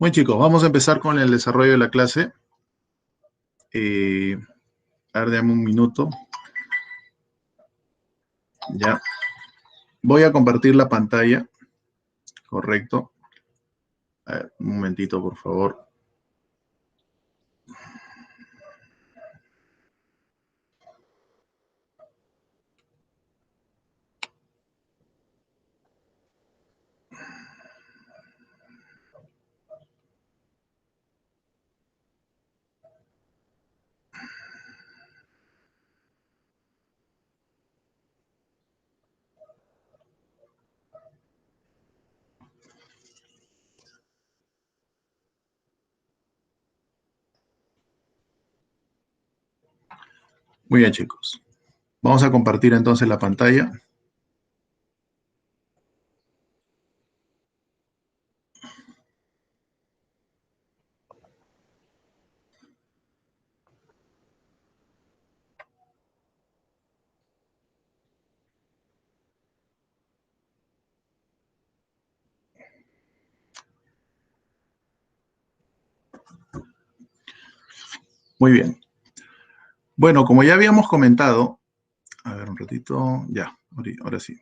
Bueno, chicos, vamos a empezar con el desarrollo de la clase. Eh, a ver, dame un minuto. Ya. Voy a compartir la pantalla. Correcto. A ver, un momentito, por favor. Muy bien, chicos. Vamos a compartir entonces la pantalla. Muy bien. Bueno, como ya habíamos comentado, a ver un ratito, ya, ahora sí.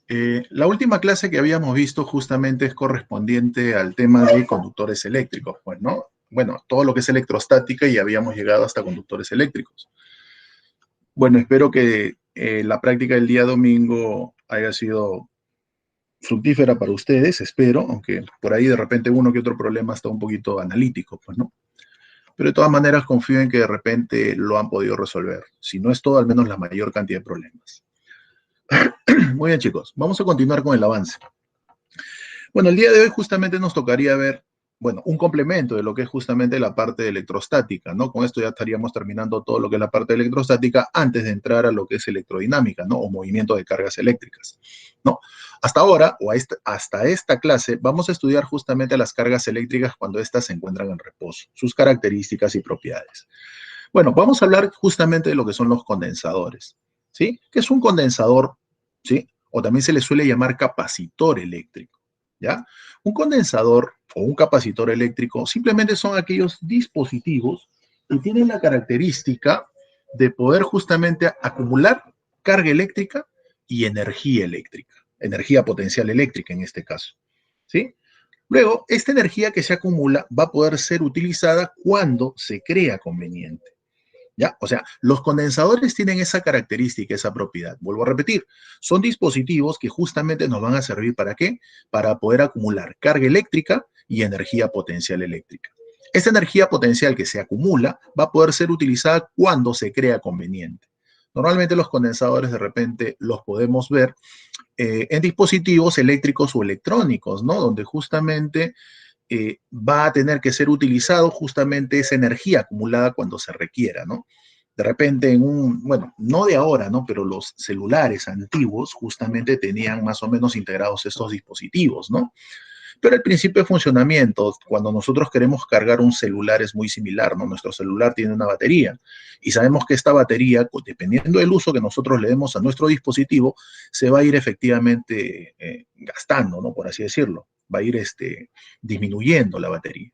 La última clase que habíamos visto justamente es correspondiente al tema de conductores eléctricos, pues, ¿no? Bueno, todo lo que es electrostática y habíamos llegado hasta conductores eléctricos. Bueno, espero que la práctica del día domingo haya sido fructífera para ustedes, espero, aunque por ahí de repente uno que otro problema está un poquito analítico, pues, ¿no? Pero de todas maneras confío en que de repente lo han podido resolver. Si no es todo, al menos la mayor cantidad de problemas. Muy bien, chicos, vamos a continuar con el avance. Bueno, el día de hoy justamente nos tocaría ver, bueno, un complemento de lo que es justamente la parte de electrostática, ¿no? Con esto ya estaríamos terminando todo lo que es la parte de electrostática antes de entrar a lo que es electrodinámica, ¿no? O movimiento de cargas eléctricas, ¿no? Hasta ahora, o hasta esta clase, vamos a estudiar justamente las cargas eléctricas cuando éstas se encuentran en reposo, sus características y propiedades. Bueno, vamos a hablar justamente de lo que son los condensadores, ¿sí? ¿Qué es un condensador? ¿Sí? O también se le suele llamar capacitor eléctrico. ¿Ya? Un condensador o un capacitor eléctrico simplemente son aquellos dispositivos que tienen la característica de poder justamente acumular carga eléctrica y energía eléctrica, energía potencial eléctrica en este caso, ¿sí? Luego, esta energía que se acumula va a poder ser utilizada cuando se crea conveniente. ¿Ya? O sea, los condensadores tienen esa característica, esa propiedad. Vuelvo a repetir, son dispositivos que justamente nos van a servir ¿para qué? Para poder acumular carga eléctrica y energía potencial eléctrica. Esta energía potencial que se acumula va a poder ser utilizada cuando se crea conveniente. Normalmente los condensadores de repente los podemos ver en dispositivos eléctricos o electrónicos, ¿no? Donde justamente va a tener que ser utilizado justamente esa energía acumulada cuando se requiera, ¿no? De repente bueno, no de ahora, ¿no? Pero los celulares antiguos justamente tenían más o menos integrados estos dispositivos, ¿no? Pero el principio de funcionamiento, cuando nosotros queremos cargar un celular es muy similar, ¿no? Nuestro celular tiene una batería y sabemos que esta batería, dependiendo del uso que nosotros le demos a nuestro dispositivo, se va a ir efectivamente gastando, ¿no? Por así decirlo. Va a ir disminuyendo la batería,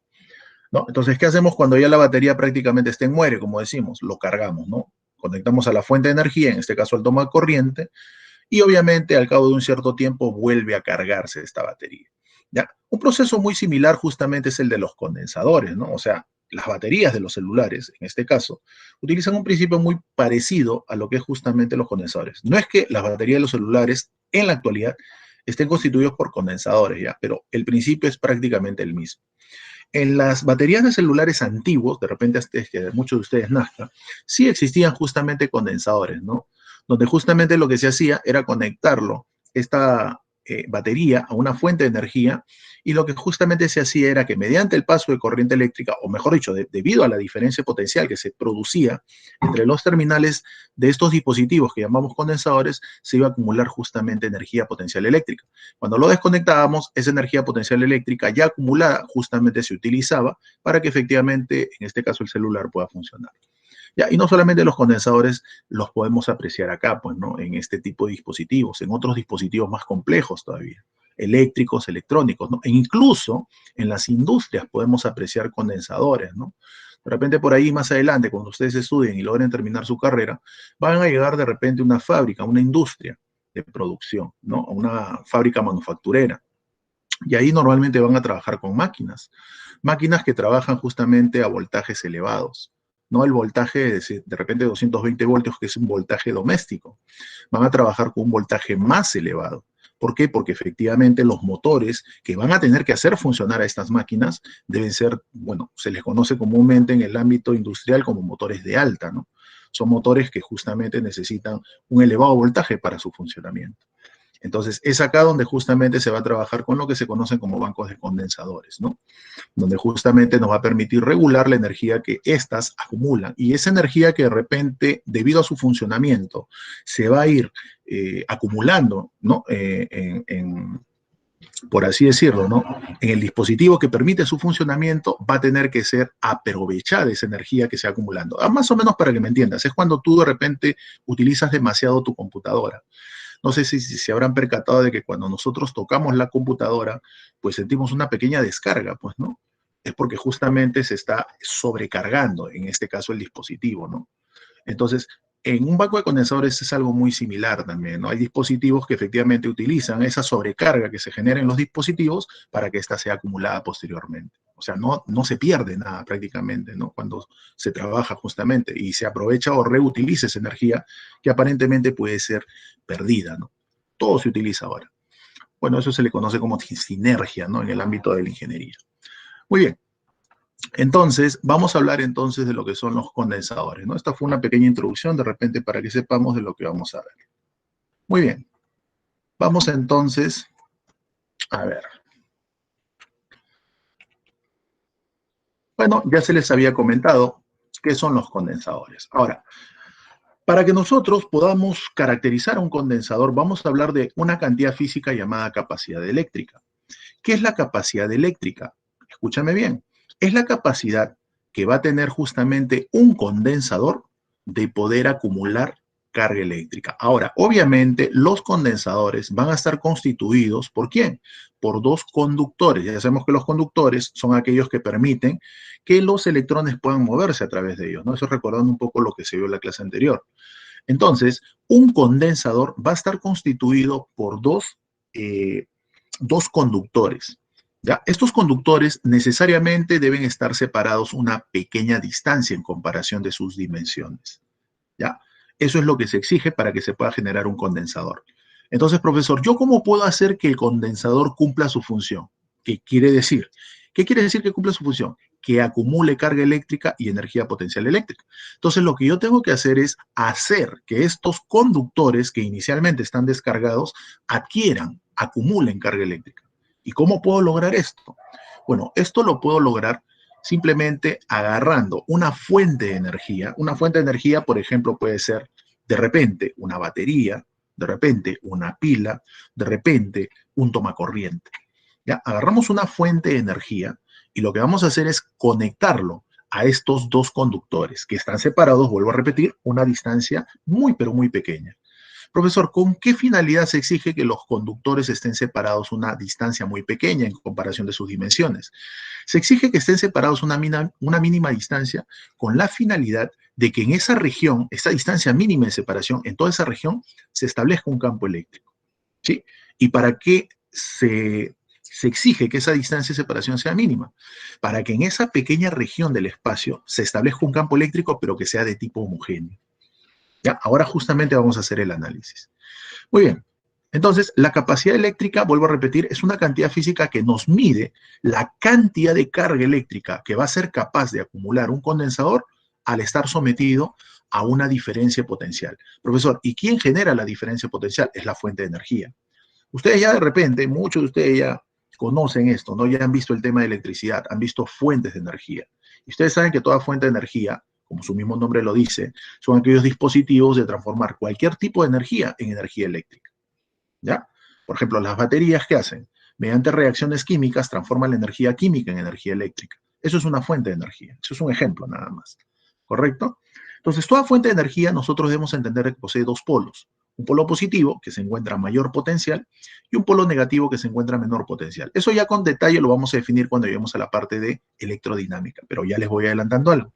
¿no? Entonces, ¿qué hacemos cuando ya la batería prácticamente está en muere, como decimos? Lo cargamos, ¿no? Conectamos a la fuente de energía, en este caso al toma de corriente, y obviamente al cabo de un cierto tiempo vuelve a cargarse esta batería. ¿Ya? Un proceso muy similar justamente es el de los condensadores, ¿no? O sea, las baterías de los celulares, en este caso, utilizan un principio muy parecido a lo que es justamente los condensadores. No es que las baterías de los celulares en la actualidad estén constituidos por condensadores, ¿ya? Pero el principio es prácticamente el mismo. En las baterías de celulares antiguos, de repente antes que muchos de ustedes nazcan, sí existían justamente condensadores, ¿no? Donde justamente lo que se hacía era conectarlo, esta batería, a una fuente de energía, y lo que justamente se hacía era que mediante el paso de corriente eléctrica, o mejor dicho, debido a la diferencia potencial que se producía entre los terminales de estos dispositivos que llamamos condensadores, se iba a acumular justamente energía potencial eléctrica. Cuando lo desconectábamos, esa energía potencial eléctrica ya acumulada justamente se utilizaba para que efectivamente, en este caso, el celular pueda funcionar. Ya, y no solamente los condensadores los podemos apreciar acá, pues, ¿no? En este tipo de dispositivos, en otros dispositivos más complejos todavía. eléctricos, electrónicos, ¿no? E incluso en las industrias podemos apreciar condensadores, ¿no? De repente por ahí más adelante, cuando ustedes estudien y logren terminar su carrera, van a llegar de repente a una fábrica, una industria de producción, ¿no? Una fábrica manufacturera. Y ahí normalmente van a trabajar con máquinas que trabajan justamente a voltajes elevados, no el voltaje de repente 220 voltios, que es un voltaje doméstico. Van a trabajar con un voltaje más elevado. ¿Por qué? Porque efectivamente los motores que van a tener que hacer funcionar a estas máquinas deben ser, bueno, se les conoce comúnmente en el ámbito industrial como motores de alta, ¿no? Son motores que justamente necesitan un elevado voltaje para su funcionamiento. Entonces, es acá donde justamente se va a trabajar con lo que se conocen como bancos de condensadores, ¿no? Donde justamente nos va a permitir regular la energía que éstas acumulan. Y esa energía que de repente, debido a su funcionamiento, se va a ir acumulando, ¿no? Por así decirlo, ¿no? En el dispositivo que permite su funcionamiento va a tener que ser aprovechada esa energía que se va acumulando. Más o menos para que me entiendas, es cuando tú de repente utilizas demasiado tu computadora. No sé si se habrán percatado de que cuando nosotros tocamos la computadora, pues sentimos una pequeña descarga, pues, ¿no? Es porque justamente se está sobrecargando, en este caso, el dispositivo, ¿no? Entonces, en un banco de condensadores es algo muy similar también, ¿no? Hay dispositivos que efectivamente utilizan esa sobrecarga que se genera en los dispositivos para que ésta sea acumulada posteriormente. O sea, no se pierde nada prácticamente, ¿no? Cuando se trabaja justamente y se aprovecha o reutiliza esa energía que aparentemente puede ser perdida, ¿no? Todo se utiliza ahora. Bueno, eso se le conoce como sinergia, ¿no? En el ámbito de la ingeniería. Muy bien. Entonces, vamos a hablar entonces de lo que son los condensadores, ¿no? Esta fue una pequeña introducción de repente para que sepamos de lo que vamos a ver. Muy bien. Vamos entonces a ver. Bueno, ya se les había comentado qué son los condensadores. Ahora, para que nosotros podamos caracterizar un condensador, vamos a hablar de una cantidad física llamada capacidad eléctrica. ¿Qué es la capacidad eléctrica? Escúchame bien. Es la capacidad que va a tener justamente un condensador de poder acumular carga eléctrica. Ahora, obviamente, los condensadores van a estar constituidos ¿por quién? Por dos conductores. Ya sabemos que los conductores son aquellos que permiten que los electrones puedan moverse a través de ellos, ¿no? Eso recordando un poco lo que se vio en la clase anterior. Entonces, un condensador va a estar constituido por dos conductores. ¿Ya? Estos conductores necesariamente deben estar separados una pequeña distancia en comparación de sus dimensiones. ¿Ya? Eso es lo que se exige para que se pueda generar un condensador. Entonces, profesor, ¿yo cómo puedo hacer que el condensador cumpla su función? ¿Qué quiere decir? ¿Qué quiere decir que cumpla su función? Que acumule carga eléctrica y energía potencial eléctrica. Entonces, lo que yo tengo que hacer es hacer que estos conductores que inicialmente están descargados adquieran, acumulen carga eléctrica. ¿Y cómo puedo lograr esto? Bueno, esto lo puedo lograr simplemente agarrando una fuente de energía. Una fuente de energía, por ejemplo, puede ser de repente una batería, de repente una pila, de repente un tomacorriente. ¿Ya? Agarramos una fuente de energía y lo que vamos a hacer es conectarlo a estos dos conductores que están separados, vuelvo a repetir, una distancia muy, pero muy pequeña. Profesor, ¿con qué finalidad se exige que los conductores estén separados una distancia muy pequeña en comparación de sus dimensiones? Se exige que estén separados una mínima distancia con la finalidad de que en esa región, esa distancia mínima de separación, en toda esa región, se establezca un campo eléctrico. ¿Sí? ¿Y para qué se exige que esa distancia de separación sea mínima? Para que en esa pequeña región del espacio se establezca un campo eléctrico, pero que sea de tipo homogéneo. ¿Ya? Ahora justamente vamos a hacer el análisis. Muy bien. Entonces, la capacidad eléctrica, vuelvo a repetir, es una cantidad física que nos mide la cantidad de carga eléctrica que va a ser capaz de acumular un condensador al estar sometido a una diferencia potencial. Profesor, ¿y quién genera la diferencia potencial? Es la fuente de energía. Ustedes ya de repente, muchos de ustedes ya conocen esto, ¿no? Ya han visto el tema de electricidad, han visto fuentes de energía. Y ustedes saben que toda fuente de energía, como su mismo nombre lo dice, son aquellos dispositivos de transformar cualquier tipo de energía en energía eléctrica. ¿Ya? Por ejemplo, las baterías, ¿qué hacen? Mediante reacciones químicas transforman la energía química en energía eléctrica. Eso es una fuente de energía. Eso es un ejemplo nada más. ¿Correcto? Entonces, toda fuente de energía nosotros debemos entender que posee dos polos. un polo positivo que se encuentra a mayor potencial y un polo negativo que se encuentra a menor potencial. Eso ya con detalle lo vamos a definir cuando lleguemos a la parte de electrodinámica, pero ya les voy adelantando algo.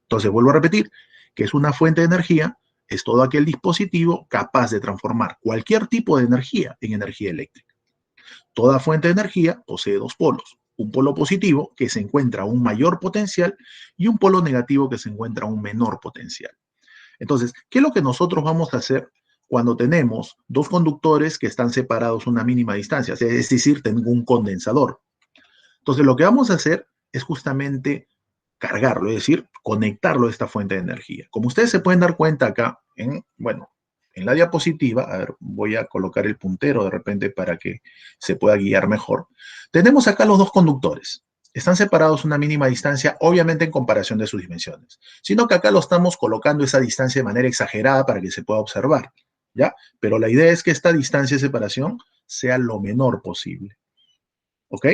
Entonces, vuelvo a repetir, que es una fuente de energía, es todo aquel dispositivo capaz de transformar cualquier tipo de energía en energía eléctrica. Toda fuente de energía posee dos polos, un polo positivo que se encuentra a un mayor potencial y un polo negativo que se encuentra a un menor potencial. Entonces, ¿qué es lo que nosotros vamos a hacer cuando tenemos dos conductores que están separados una mínima distancia? Es decir, tengo un condensador. Entonces, lo que vamos a hacer es justamente cargarlo, es decir, conectarlo a esta fuente de energía. Como ustedes se pueden dar cuenta acá, en la diapositiva, a ver, voy a colocar el puntero de repente para que se pueda guiar mejor. Tenemos acá los dos conductores. Están separados una mínima distancia, obviamente en comparación de sus dimensiones, sino que acá lo estamos colocando esa distancia de manera exagerada para que se pueda observar, ¿ya? Pero la idea es que esta distancia de separación sea lo menor posible, ¿ok?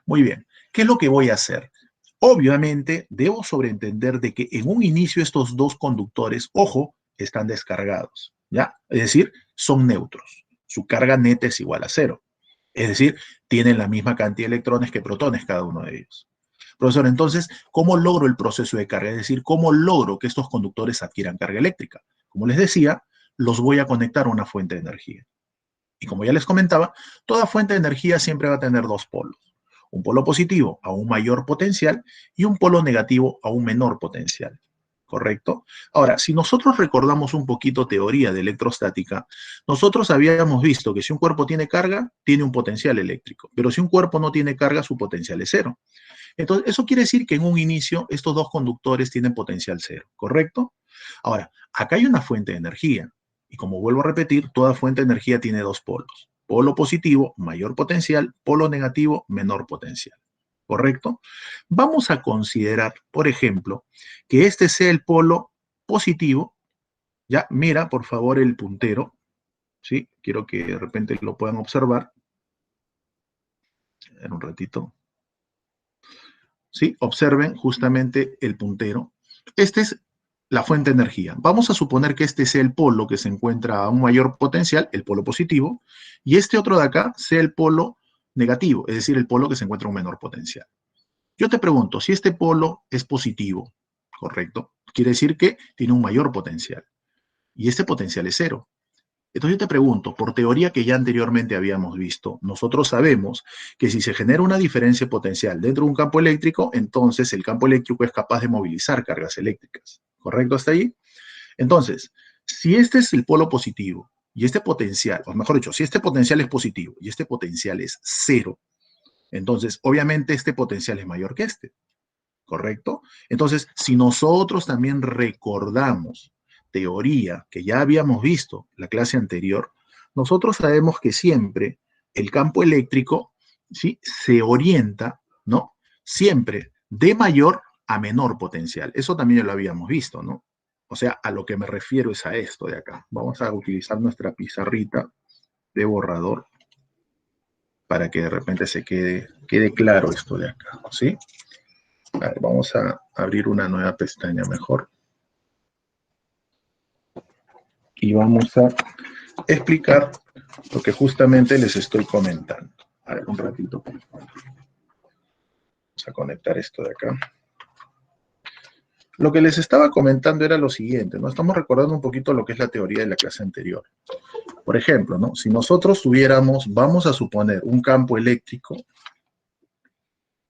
Muy bien, ¿qué es lo que voy a hacer? Obviamente, debo sobreentender de que en un inicio estos dos conductores, ojo, están descargados, ¿ya? Es decir, son neutros. Su carga neta es igual a cero. Es decir, tienen la misma cantidad de electrones que protones cada uno de ellos. Profesor, entonces, ¿cómo logro el proceso de carga? Es decir, ¿cómo logro que estos conductores adquieran carga eléctrica? Como les decía, los voy a conectar a una fuente de energía. Y como ya les comentaba, toda fuente de energía siempre va a tener dos polos. Un polo positivo a un mayor potencial y un polo negativo a un menor potencial. ¿Correcto? Ahora, si nosotros recordamos un poquito teoría de electrostática, nosotros habíamos visto que si un cuerpo tiene carga, tiene un potencial eléctrico, pero si un cuerpo no tiene carga, su potencial es cero. Entonces, eso quiere decir que en un inicio estos dos conductores tienen potencial cero, ¿correcto? Ahora, acá hay una fuente de energía, y como vuelvo a repetir, toda fuente de energía tiene dos polos. Polo positivo, mayor potencial, polo negativo, menor potencial. ¿Correcto? Vamos a considerar, por ejemplo, que este sea el polo positivo. Ya, mira, por favor, el puntero. ¿Sí? Quiero que de repente lo puedan observar. En un ratito. ¿Sí? Observen justamente el puntero. Este es la fuente de energía. Vamos a suponer que este sea el polo que se encuentra a un mayor potencial, el polo positivo, y este otro de acá sea el polo negativo, es decir, el polo que se encuentra a un menor potencial. Yo te pregunto, si este polo es positivo, ¿correcto? Quiere decir que tiene un mayor potencial, y este potencial es cero. Entonces yo te pregunto, por teoría que ya anteriormente habíamos visto, nosotros sabemos que si se genera una diferencia potencial dentro de un campo eléctrico, entonces el campo eléctrico es capaz de movilizar cargas eléctricas. ¿Correcto hasta ahí? Entonces, si este es el polo positivo y este potencial, o mejor dicho, si este potencial es positivo y este potencial es cero, entonces obviamente este potencial es mayor que este. ¿Correcto? Entonces, si nosotros también recordamos teoría que ya habíamos visto la clase anterior, nosotros sabemos que siempre el campo eléctrico, ¿sí?, se orienta, ¿no?, siempre de mayor a menor potencial. Eso también ya lo habíamos visto, ¿no? O sea, a lo que me refiero es a esto de acá. Vamos a utilizar nuestra pizarrita de borrador para que de repente se quede claro esto de acá, ¿sí? A ver, vamos a abrir una nueva pestaña mejor. Y vamos a explicar lo que justamente les estoy comentando. A ver, un ratito, por favor. Vamos a conectar esto de acá. Lo que les estaba comentando era lo siguiente, ¿no? Estamos recordando un poquito lo que es la teoría de la clase anterior. Por ejemplo, ¿no?, si nosotros tuviéramos, vamos a suponer, un campo eléctrico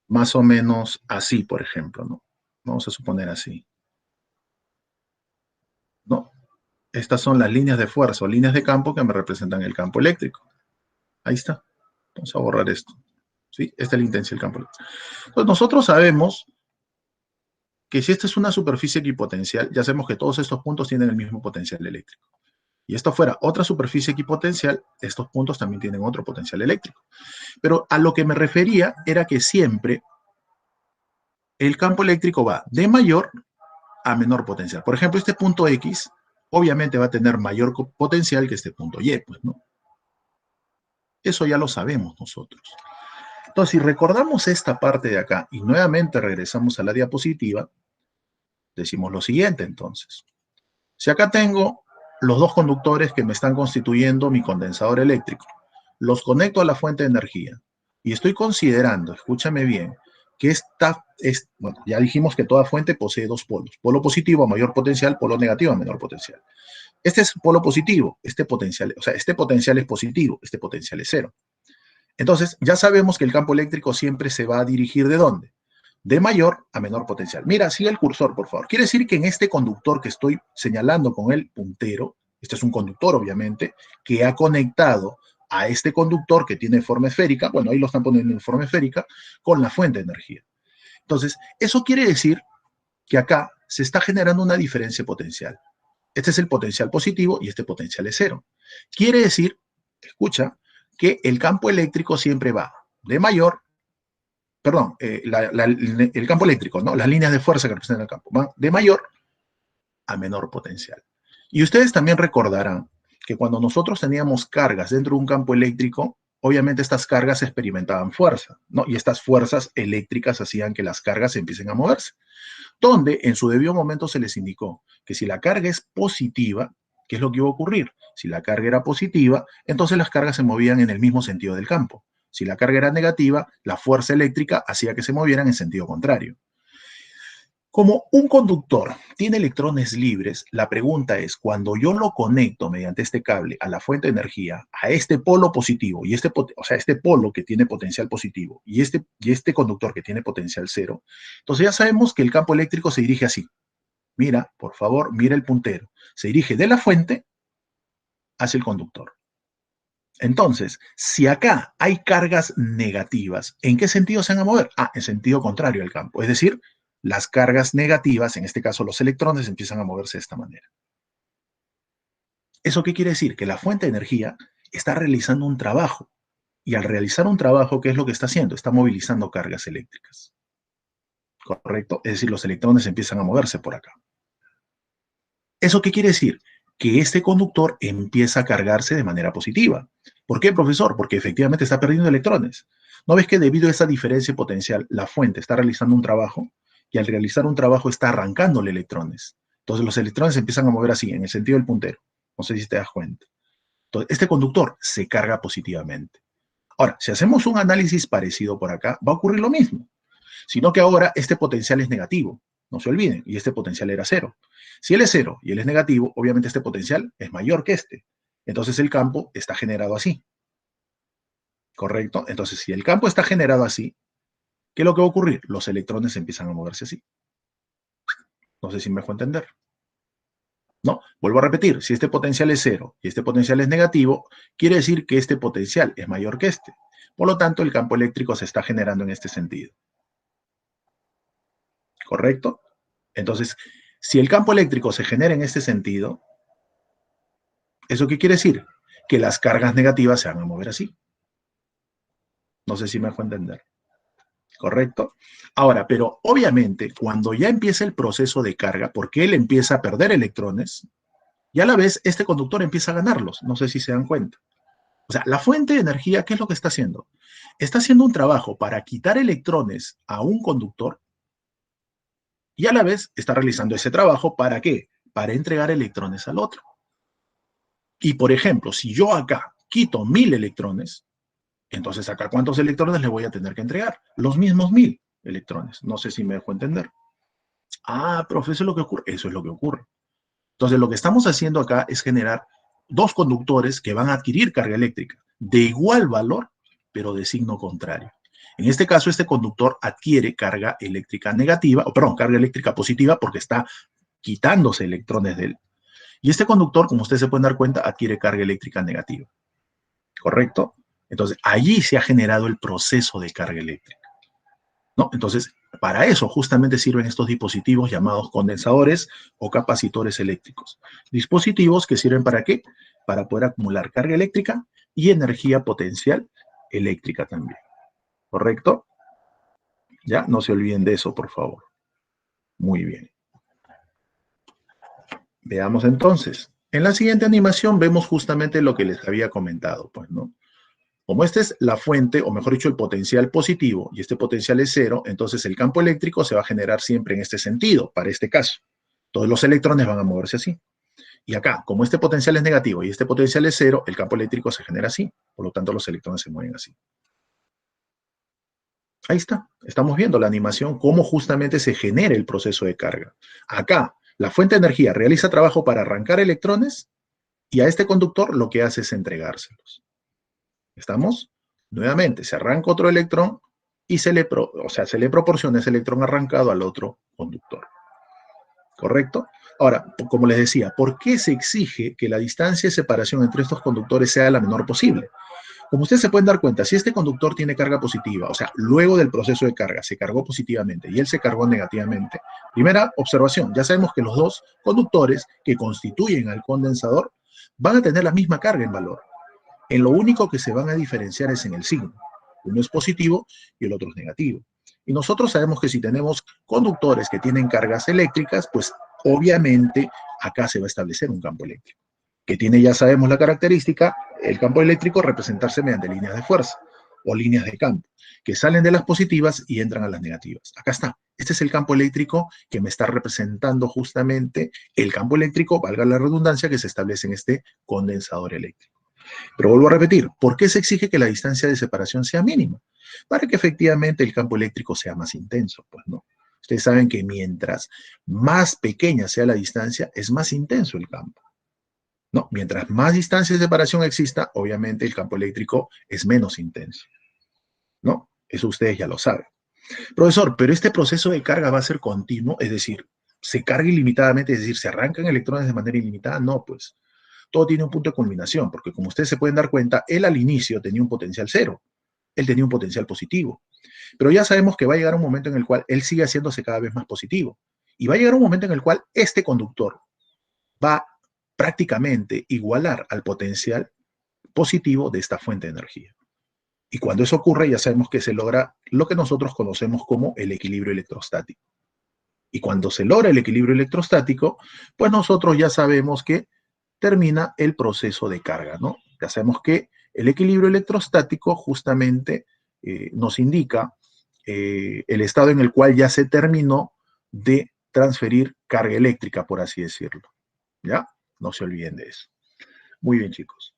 más o menos así, por ejemplo, ¿no? Vamos a suponer así, ¿no? Estas son las líneas de fuerza o líneas de campo que me representan el campo eléctrico. Ahí está. Vamos a borrar esto. ¿Sí? Esta es la intensidad del campo eléctrico. Entonces, nosotros sabemos que si esta es una superficie equipotencial, ya sabemos que todos estos puntos tienen el mismo potencial eléctrico. Y esto fuera otra superficie equipotencial, estos puntos también tienen otro potencial eléctrico. Pero a lo que me refería era que siempre el campo eléctrico va de mayor a menor potencial. Por ejemplo, este punto X obviamente va a tener mayor potencial que este punto Y, pues, ¿no? Eso ya lo sabemos nosotros. Entonces, si recordamos esta parte de acá y nuevamente regresamos a la diapositiva, decimos lo siguiente entonces. Si acá tengo los dos conductores que me están constituyendo mi condensador eléctrico. Los conecto a la fuente de energía y estoy considerando, escúchame bien, que bueno, ya dijimos que toda fuente posee dos polos, polo positivo a mayor potencial, polo negativo a menor potencial. Este es polo positivo, este potencial es positivo, este potencial es cero. Entonces, ya sabemos que el campo eléctrico siempre se va a dirigir ¿de dónde? De mayor a menor potencial. Mira, sigue el cursor, por favor. Quiere decir que en este conductor que estoy señalando con el puntero, este es un conductor, obviamente, que ha conectado a este conductor que tiene forma esférica, bueno, ahí lo están poniendo en forma esférica, con la fuente de energía. Entonces, eso quiere decir que acá se está generando una diferencia potencial. Este es el potencial positivo y este potencial es cero. Quiere decir, escucha, que el campo eléctrico siempre va de mayor, perdón, el campo eléctrico, ¿no? Las líneas de fuerza que representan el campo, van de mayor a menor potencial. Y ustedes también recordarán que cuando nosotros teníamos cargas dentro de un campo eléctrico, obviamente estas cargas experimentaban fuerza, ¿no? Y estas fuerzas eléctricas hacían que las cargas empiecen a moverse. Donde en su debido momento se les indicó que si la carga es positiva, ¿qué es lo que iba a ocurrir? Si la carga era positiva, entonces las cargas se movían en el mismo sentido del campo. Si la carga era negativa, la fuerza eléctrica hacía que se movieran en sentido contrario. Como un conductor tiene electrones libres, la pregunta es, cuando yo lo conecto mediante este cable a la fuente de energía, a este polo positivo, y este polo que tiene potencial positivo, y este conductor que tiene potencial cero, entonces ya sabemos que el campo eléctrico se dirige así. Mira, por favor, mira el puntero. Se dirige de la fuente hacia el conductor. Entonces, si acá hay cargas negativas, ¿en qué sentido se van a mover? En sentido contrario al campo. Es decir, las cargas negativas, en este caso los electrones, empiezan a moverse de esta manera. ¿Eso qué quiere decir? Que la fuente de energía está realizando un trabajo. Y al realizar un trabajo, ¿qué es lo que está haciendo? Está movilizando cargas eléctricas. ¿Correcto? Es decir, los electrones empiezan a moverse por acá. ¿Eso qué quiere decir? Que este conductor empieza a cargarse de manera positiva. ¿Por qué, profesor? Porque efectivamente está perdiendo electrones. ¿No ves que debido a esa diferencia potencial, la fuente está realizando un trabajo y al realizar un trabajo está arrancándole electrones? Entonces los electrones se empiezan a mover así, en el sentido del puntero. No sé si te das cuenta. Entonces, este conductor se carga positivamente. Ahora, si hacemos un análisis parecido por acá, va a ocurrir lo mismo. Sino que ahora este potencial es negativo. No se olviden, y este potencial era cero. Si él es cero y él es negativo, obviamente este potencial es mayor que este. Entonces el campo está generado así. ¿Correcto? Entonces, si el campo está generado así, ¿qué es lo que va a ocurrir? Los electrones empiezan a moverse así. No sé si me dejo entender. No, vuelvo a repetir, si este potencial es cero y este potencial es negativo, quiere decir que este potencial es mayor que este. Por lo tanto, el campo eléctrico se está generando en este sentido. ¿Correcto? Entonces, si el campo eléctrico se genera en este sentido, ¿eso qué quiere decir? Que las cargas negativas se van a mover así. No sé si me dejo entender. ¿Correcto? Ahora, pero obviamente, cuando ya empieza el proceso de carga, porque él empieza a perder electrones, y a la vez este conductor empieza a ganarlos. No sé si se dan cuenta. O sea, la fuente de energía, ¿qué es lo que está haciendo? Está haciendo un trabajo para quitar electrones a un conductor y a la vez está realizando ese trabajo ¿para qué? Para entregar electrones al otro. Y por ejemplo, si yo acá quito 1000 electrones, entonces acá ¿cuántos electrones le voy a tener que entregar? Los mismos 1000 electrones. No sé si me dejo entender. Profe, eso es lo que ocurre. Eso es lo que ocurre. Entonces lo que estamos haciendo acá es generar dos conductores que van a adquirir carga eléctrica de igual valor, pero de signo contrario. En este caso, este conductor adquiere carga eléctrica negativa, o perdón, carga eléctrica positiva porque está quitándose electrones de él. Y este conductor, como ustedes se pueden dar cuenta, adquiere carga eléctrica negativa. ¿Correcto? Entonces, allí se ha generado el proceso de carga eléctrica, ¿no? Entonces, para eso justamente sirven estos dispositivos llamados condensadores o capacitores eléctricos. Dispositivos que sirven ¿para qué? Para poder acumular carga eléctrica y energía potencial eléctrica también. ¿Correcto? Ya, no se olviden de eso, por favor. Muy bien. Veamos entonces. En la siguiente animación vemos justamente lo que les había comentado, pues, ¿no? Como esta es la fuente, o mejor dicho, el potencial positivo, y este potencial es cero, entonces el campo eléctrico se va a generar siempre en este sentido, para este caso. Todos los electrones van a moverse así. Y acá, como este potencial es negativo y este potencial es cero, el campo eléctrico se genera así. Por lo tanto, los electrones se mueven así. Ahí está. Estamos viendo la animación, cómo justamente se genera el proceso de carga. Acá, la fuente de energía realiza trabajo para arrancar electrones y a este conductor lo que hace es entregárselos. ¿Estamos? Nuevamente, se arranca otro electrón y se le proporciona ese electrón arrancado al otro conductor. ¿Correcto? Ahora, como les decía, ¿por qué se exige que la distancia de separación entre estos conductores sea la menor posible? Como ustedes se pueden dar cuenta, si este conductor tiene carga positiva, o sea, luego del proceso de carga se cargó positivamente y él se cargó negativamente, primera observación, ya sabemos que los dos conductores que constituyen al condensador van a tener la misma carga en valor. En lo único que se van a diferenciar es en el signo. Uno es positivo y el otro es negativo. Y nosotros sabemos que si tenemos conductores que tienen cargas eléctricas, pues obviamente acá se va a establecer un campo eléctrico, que tiene, ya sabemos la característica, el campo eléctrico representarse mediante líneas de fuerza o líneas de campo, que salen de las positivas y entran a las negativas. Acá está. Este es el campo eléctrico que me está representando justamente el campo eléctrico, valga la redundancia, que se establece en este condensador eléctrico. Pero vuelvo a repetir, ¿por qué se exige que la distancia de separación sea mínima? Para que efectivamente el campo eléctrico sea más intenso, pues no. Ustedes saben que mientras más pequeña sea la distancia, es más intenso el campo. ¿No? Mientras más distancia de separación exista, obviamente el campo eléctrico es menos intenso. ¿No? Eso ustedes ya lo saben. Profesor, pero este proceso de carga va a ser continuo, es decir, se carga ilimitadamente, es decir, se arrancan electrones de manera ilimitada. No, pues todo tiene un punto de culminación, porque como ustedes se pueden dar cuenta, él al inicio tenía un potencial cero, él tenía un potencial positivo, pero ya sabemos que va a llegar un momento en el cual él sigue haciéndose cada vez más positivo, y va a llegar un momento en el cual este conductor va prácticamente igualar al potencial positivo de esta fuente de energía. Y cuando eso ocurre, ya sabemos que se logra lo que nosotros conocemos como el equilibrio electrostático. Y cuando se logra el equilibrio electrostático, pues nosotros ya sabemos que termina el proceso de carga, ¿no? Ya sabemos que el equilibrio electrostático justamente nos indica el estado en el cual ya se terminó de transferir carga eléctrica, por así decirlo. ¿Ya? No se olviden de eso. Muy bien, chicos.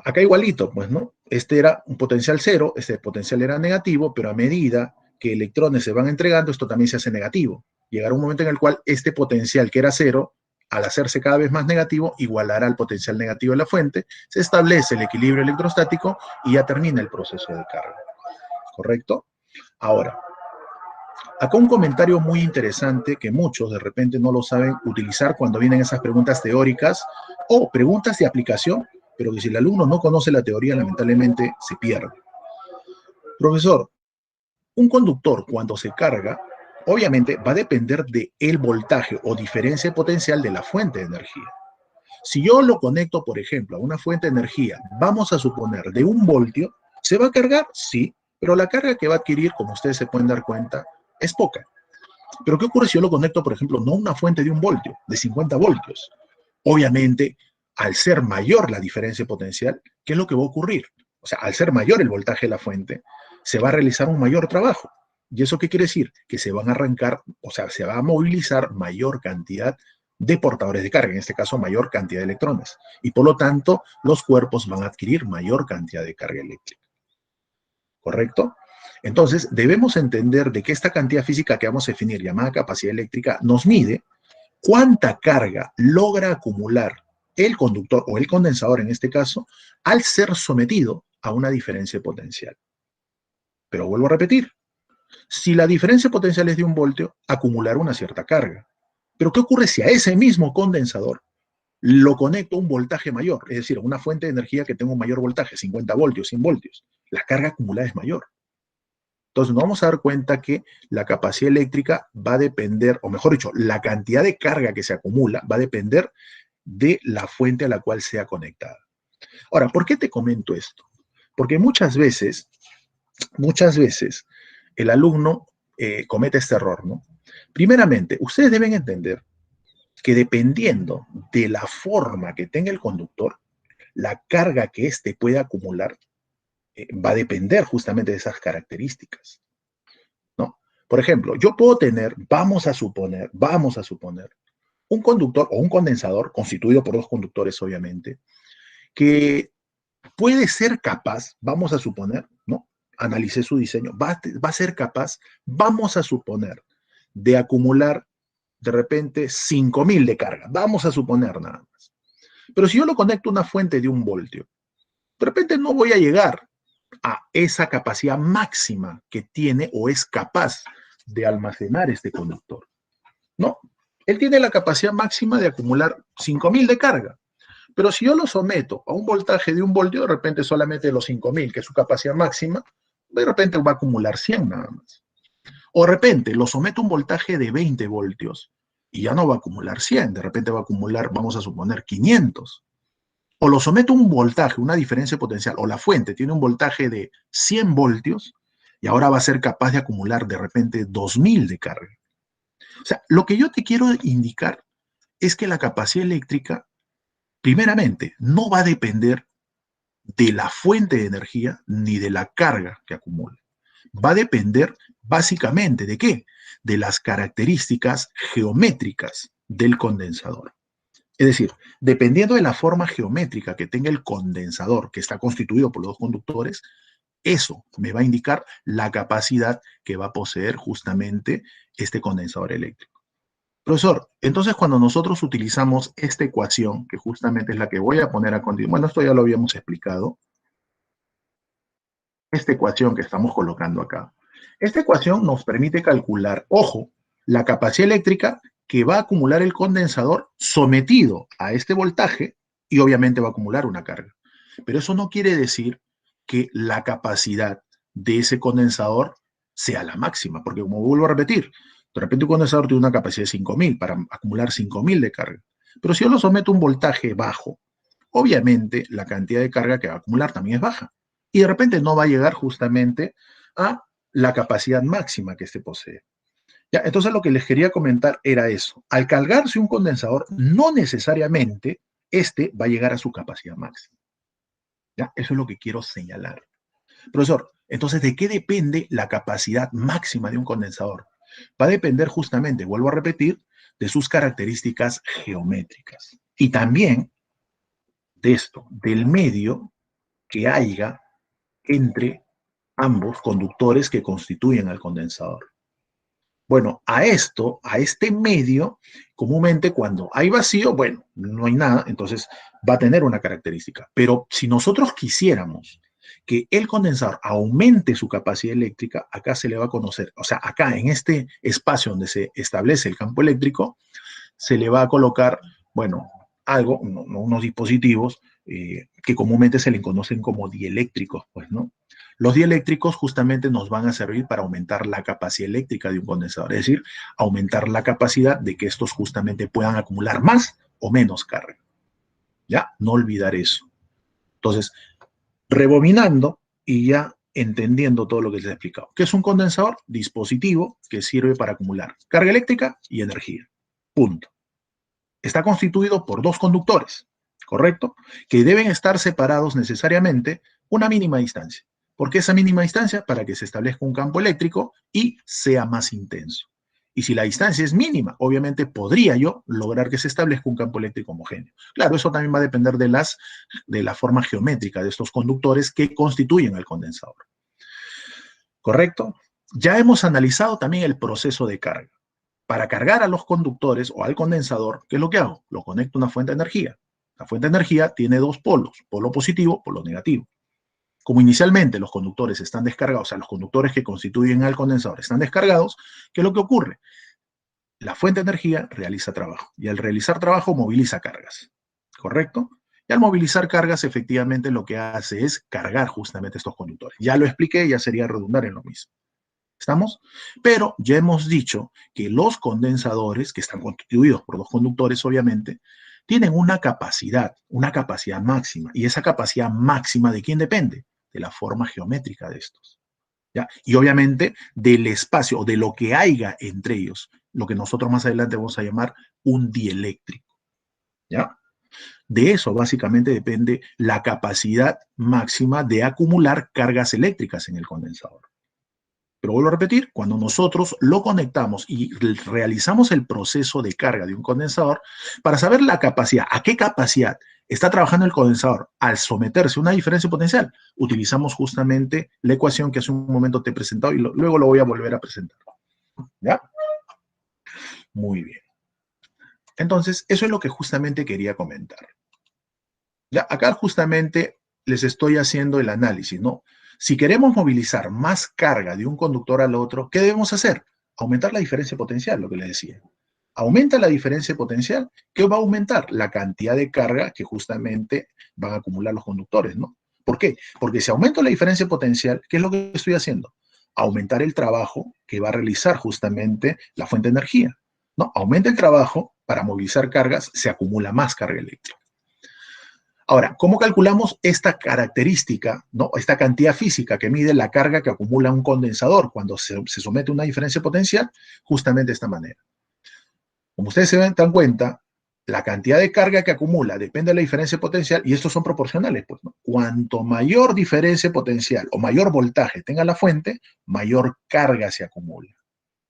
Acá igualito, pues, ¿no? Este era un potencial cero, este potencial era negativo, pero a medida que electrones se van entregando, esto también se hace negativo. Llegará un momento en el cual este potencial que era cero, al hacerse cada vez más negativo, igualará al potencial negativo de la fuente, se establece el equilibrio electrostático y ya termina el proceso de carga. ¿Correcto? Ahora, acá un comentario muy interesante que muchos de repente no lo saben utilizar cuando vienen esas preguntas teóricas o preguntas de aplicación, pero que si el alumno no conoce la teoría, lamentablemente se pierde. Profesor, un conductor cuando se carga, obviamente va a depender del voltaje o diferencia potencial de la fuente de energía. Si yo lo conecto, por ejemplo, a una fuente de energía, vamos a suponer de 1 voltio, ¿se va a cargar? Sí, pero la carga que va a adquirir, como ustedes se pueden dar cuenta, es poca. Pero ¿qué ocurre si yo lo conecto, por ejemplo, no a una fuente de 1 voltio, de 50 voltios? Obviamente, al ser mayor la diferencia potencial, ¿qué es lo que va a ocurrir? O sea, al ser mayor el voltaje de la fuente, se va a realizar un mayor trabajo. ¿Y eso qué quiere decir? Que se van a arrancar, o sea, se va a movilizar mayor cantidad de portadores de carga, en este caso mayor cantidad de electrones. Y por lo tanto, los cuerpos van a adquirir mayor cantidad de carga eléctrica. ¿Correcto? Entonces, debemos entender de que esta cantidad física que vamos a definir, llamada capacidad eléctrica, nos mide cuánta carga logra acumular el conductor o el condensador en este caso al ser sometido a una diferencia potencial. Pero vuelvo a repetir, si la diferencia potencial es de 1 voltio, acumulará una cierta carga. Pero ¿qué ocurre si a ese mismo condensador lo conecto a un voltaje mayor? Es decir, a una fuente de energía que tenga un mayor voltaje, 50 voltios, 100 voltios. La carga acumulada es mayor. Entonces nos vamos a dar cuenta que la capacidad eléctrica va a depender, o mejor dicho, la cantidad de carga que se acumula va a depender de la fuente a la cual sea conectada. Ahora, ¿por qué te comento esto? Porque muchas veces el alumno comete este error, ¿no? Primeramente, ustedes deben entender que dependiendo de la forma que tenga el conductor, la carga que éste puede acumular va a depender justamente de esas características, ¿no? Por ejemplo, yo puedo tener, vamos a suponer, un conductor o un condensador, constituido por dos conductores obviamente, que puede ser capaz, vamos a suponer, ¿no? Analicé su diseño, va a ser capaz, vamos a suponer, de acumular de repente 5.000 de carga, vamos a suponer nada más. Pero si yo lo conecto a una fuente de 1 voltio, de repente no voy a llegar a esa capacidad máxima que tiene o es capaz de almacenar este conductor, ¿no? Él tiene la capacidad máxima de acumular 5.000 de carga. Pero si yo lo someto a un voltaje de 1 voltio, de repente solamente los 5.000, que es su capacidad máxima, de repente va a acumular 100 nada más. O de repente lo someto a un voltaje de 20 voltios y ya no va a acumular 100, de repente va a acumular, vamos a suponer, 500. O lo someto a un voltaje, una diferencia potencial, o la fuente tiene un voltaje de 100 voltios y ahora va a ser capaz de acumular de repente 2.000 de carga. O sea, lo que yo te quiero indicar es que la capacidad eléctrica, primeramente, no va a depender de la fuente de energía ni de la carga que acumula. Va a depender básicamente de qué? De las características geométricas del condensador. Es decir, dependiendo de la forma geométrica que tenga el condensador, que está constituido por los dos conductores, eso me va a indicar la capacidad que va a poseer justamente este condensador eléctrico. Profesor, entonces cuando nosotros utilizamos esta ecuación, que justamente es la que voy a poner a continuación, bueno, esto ya lo habíamos explicado, esta ecuación que estamos colocando acá. Esta ecuación nos permite calcular, ojo, la capacidad eléctrica que va a acumular el condensador sometido a este voltaje y obviamente va a acumular una carga. Pero eso no quiere decir que la capacidad de ese condensador sea la máxima, porque como vuelvo a repetir, de repente un condensador tiene una capacidad de 5.000 para acumular 5.000 de carga. Pero si yo lo someto a un voltaje bajo, obviamente la cantidad de carga que va a acumular también es baja. Y de repente no va a llegar justamente a la capacidad máxima que éste posee. Ya, entonces lo que les quería comentar era eso. Al cargarse un condensador, no necesariamente este va a llegar a su capacidad máxima. ¿Ya? Eso es lo que quiero señalar. Profesor, entonces, ¿de qué depende la capacidad máxima de un condensador? Va a depender justamente, vuelvo a repetir, de sus características geométricas. Y también de esto, del medio que haya entre ambos conductores que constituyen al condensador. Bueno, a esto, a este medio, comúnmente cuando hay vacío, bueno, no hay nada, entonces va a tener una característica. Pero si nosotros quisiéramos que el condensador aumente su capacidad eléctrica, acá se le va a conocer, o sea, acá en este espacio donde se establece el campo eléctrico, se le va a colocar, bueno, algo, unos dispositivos que comúnmente se le conocen como dieléctricos, pues, ¿no? Los dieléctricos justamente nos van a servir para aumentar la capacidad eléctrica de un condensador, es decir, aumentar la capacidad de que estos justamente puedan acumular más o menos carga. ¿Ya? No olvidar eso. Entonces, rebobinando y ya entendiendo todo lo que les he explicado. ¿Qué es un condensador? Dispositivo que sirve para acumular carga eléctrica y energía. Punto. Está constituido por dos conductores, ¿correcto? Que deben estar separados necesariamente una mínima distancia. ¿Por qué esa mínima distancia? Para que se establezca un campo eléctrico y sea más intenso. Y si la distancia es mínima, obviamente podría yo lograr que se establezca un campo eléctrico homogéneo. Claro, eso también va a depender de la forma geométrica de estos conductores que constituyen el condensador. ¿Correcto? Ya hemos analizado también el proceso de carga. Para cargar a los conductores o al condensador, ¿qué es lo que hago? Lo conecto a una fuente de energía. La fuente de energía tiene dos polos, polo positivo, polo negativo. Como inicialmente los conductores están descargados, o sea, los conductores que constituyen al condensador están descargados, ¿qué es lo que ocurre? La fuente de energía realiza trabajo y al realizar trabajo moviliza cargas, ¿correcto? Y al movilizar cargas, efectivamente lo que hace es cargar justamente estos conductores. Ya lo expliqué, ya sería redundar en lo mismo. ¿Estamos? Pero ya hemos dicho que los condensadores, que están constituidos por dos conductores, obviamente, tienen una capacidad máxima. ¿Y esa capacidad máxima de quién depende? De la forma geométrica de estos. ¿Ya? Y obviamente del espacio o de lo que haya entre ellos, lo que nosotros más adelante vamos a llamar un dieléctrico. ¿Ya? De eso básicamente depende la capacidad máxima de acumular cargas eléctricas en el condensador. Pero vuelvo a repetir, cuando nosotros lo conectamos y realizamos el proceso de carga de un condensador, para saber la capacidad, a qué capacidad está trabajando el condensador al someterse a una diferencia potencial, utilizamos justamente la ecuación que hace un momento te he presentado y luego lo voy a volver a presentar. ¿Ya? Muy bien. Entonces, eso es lo que justamente quería comentar. Ya, acá justamente les estoy haciendo el análisis, ¿no? Si queremos movilizar más carga de un conductor al otro, ¿qué debemos hacer? Aumentar la diferencia potencial, lo que les decía. Aumenta la diferencia potencial, ¿qué va a aumentar? La cantidad de carga que justamente van a acumular los conductores, ¿no? ¿Por qué? Porque si aumento la diferencia potencial, ¿qué es lo que estoy haciendo? Aumentar el trabajo que va a realizar justamente la fuente de energía, ¿no? Aumenta el trabajo, para movilizar cargas, se acumula más carga eléctrica. Ahora, ¿cómo calculamos esta característica, ¿no? Esta cantidad física que mide la carga que acumula un condensador cuando se somete a una diferencia potencial? Justamente de esta manera. Como ustedes se dan cuenta, la cantidad de carga que acumula depende de la diferencia potencial y estos son proporcionales. Pues, ¿no? Cuanto mayor diferencia potencial o mayor voltaje tenga la fuente, mayor carga se acumula.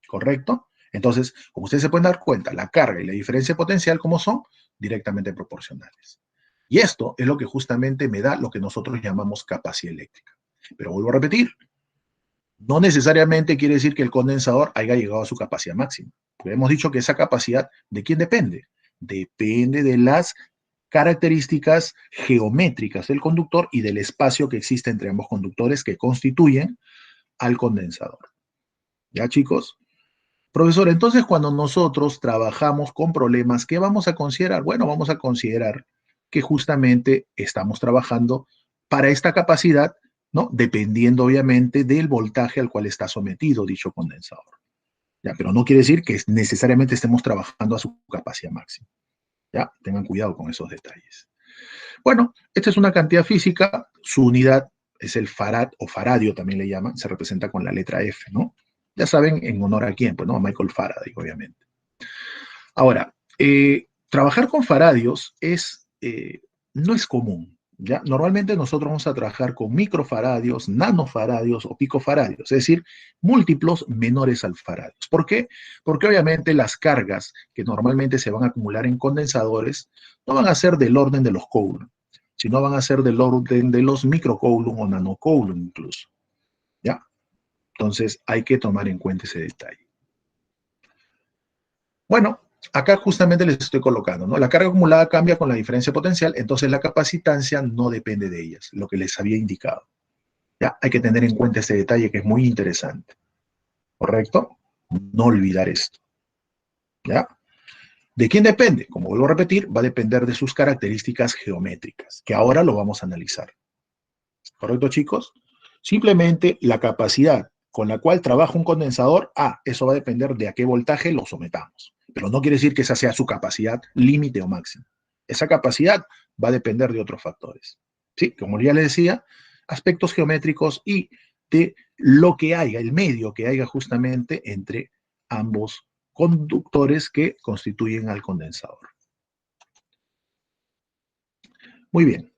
¿Correcto? Entonces, como ustedes se pueden dar cuenta, la carga y la diferencia potencial, ¿cómo son? Directamente proporcionales. Y esto es lo que justamente me da lo que nosotros llamamos capacidad eléctrica. Pero vuelvo a repetir, no necesariamente quiere decir que el condensador haya llegado a su capacidad máxima. Porque hemos dicho que esa capacidad, ¿de quién depende? Depende de las características geométricas del conductor y del espacio que existe entre ambos conductores que constituyen al condensador. ¿Ya, chicos? Profesor, entonces cuando nosotros trabajamos con problemas, ¿qué vamos a considerar? Bueno, vamos a considerar que justamente estamos trabajando para esta capacidad, ¿no? Dependiendo obviamente del voltaje al cual está sometido dicho condensador. ¿Ya? Pero no quiere decir que necesariamente estemos trabajando a su capacidad máxima. ¿Ya? Tengan cuidado con esos detalles. Bueno, esta es una cantidad física, su unidad es el farad o faradio también le llaman, se representa con la letra F, ¿no? Ya saben en honor a quién, pues no, a Michael Faraday, obviamente. Ahora, trabajar con faradios no es común, ¿ya? Normalmente nosotros vamos a trabajar con microfaradios, nanofaradios o picofaradios, es decir, múltiplos menores al faradios. ¿Por qué? Porque obviamente las cargas que normalmente se van a acumular en condensadores no van a ser del orden de los coulomb, sino van a ser del orden de los microcoulomb o nanocoulomb incluso, ¿ya? Entonces hay que tomar en cuenta ese detalle. Bueno, acá justamente les estoy colocando, ¿no? La carga acumulada cambia con la diferencia potencial, entonces la capacitancia no depende de ellas, lo que les había indicado. Ya, hay que tener en cuenta este detalle que es muy interesante, ¿correcto? No olvidar esto, ¿ya? ¿De quién depende? Como vuelvo a repetir, va a depender de sus características geométricas, que ahora lo vamos a analizar. ¿Correcto, chicos? Simplemente la capacidad con la cual trabaja un condensador, eso va a depender de a qué voltaje lo sometamos. Pero no quiere decir que esa sea su capacidad límite o máxima. Esa capacidad va a depender de otros factores. ¿Sí? Como ya les decía, aspectos geométricos y de lo que haya, el medio que haya justamente entre ambos conductores que constituyen al condensador. Muy bien.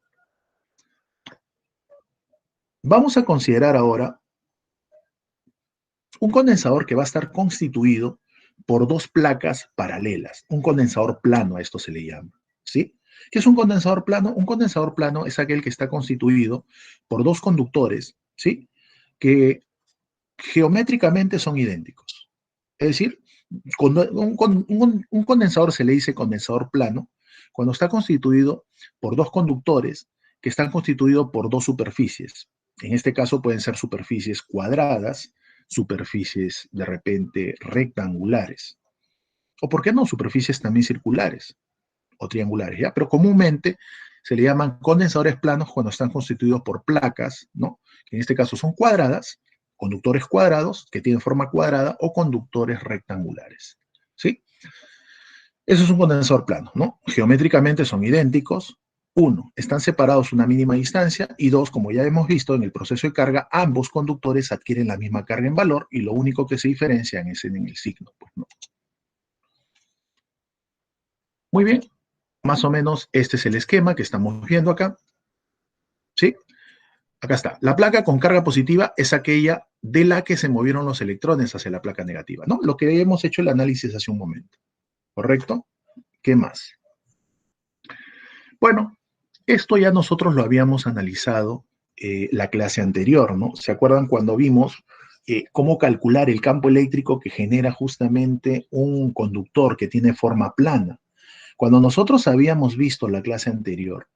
Vamos a considerar ahora un condensador que va a estar constituido por dos placas paralelas. Un condensador plano, a esto se le llama. ¿Sí? ¿Qué es un condensador plano? Un condensador plano es aquel que está constituido por dos conductores, ¿sí? Que geométricamente son idénticos. Es decir, cuando un condensador se le dice condensador plano cuando está constituido por dos conductores que están constituidos por dos superficies. En este caso pueden ser superficies cuadradas, superficies de repente rectangulares. O por qué no, superficies también circulares o triangulares, ¿ya? Pero comúnmente se le llaman condensadores planos cuando están constituidos por placas, ¿no? Que en este caso son cuadradas, conductores cuadrados que tienen forma cuadrada o conductores rectangulares, ¿sí? Eso es un condensador plano, ¿no? Geométricamente son idénticos. Uno, están separados una mínima distancia y dos, como ya hemos visto en el proceso de carga, ambos conductores adquieren la misma carga en valor y lo único que se diferencian es en el signo, pues, ¿no? Muy bien, más o menos este es el esquema que estamos viendo acá, ¿sí? Acá está. La placa con carga positiva es aquella de la que se movieron los electrones hacia la placa negativa, ¿no? Lo que hemos hecho el análisis hace un momento. ¿Correcto? ¿Qué más? Bueno, esto ya nosotros lo habíamos analizado la clase anterior, ¿no? ¿Se acuerdan cuando vimos cómo calcular el campo eléctrico que genera justamente un conductor que tiene forma plana? Cuando nosotros habíamos visto la clase anterior,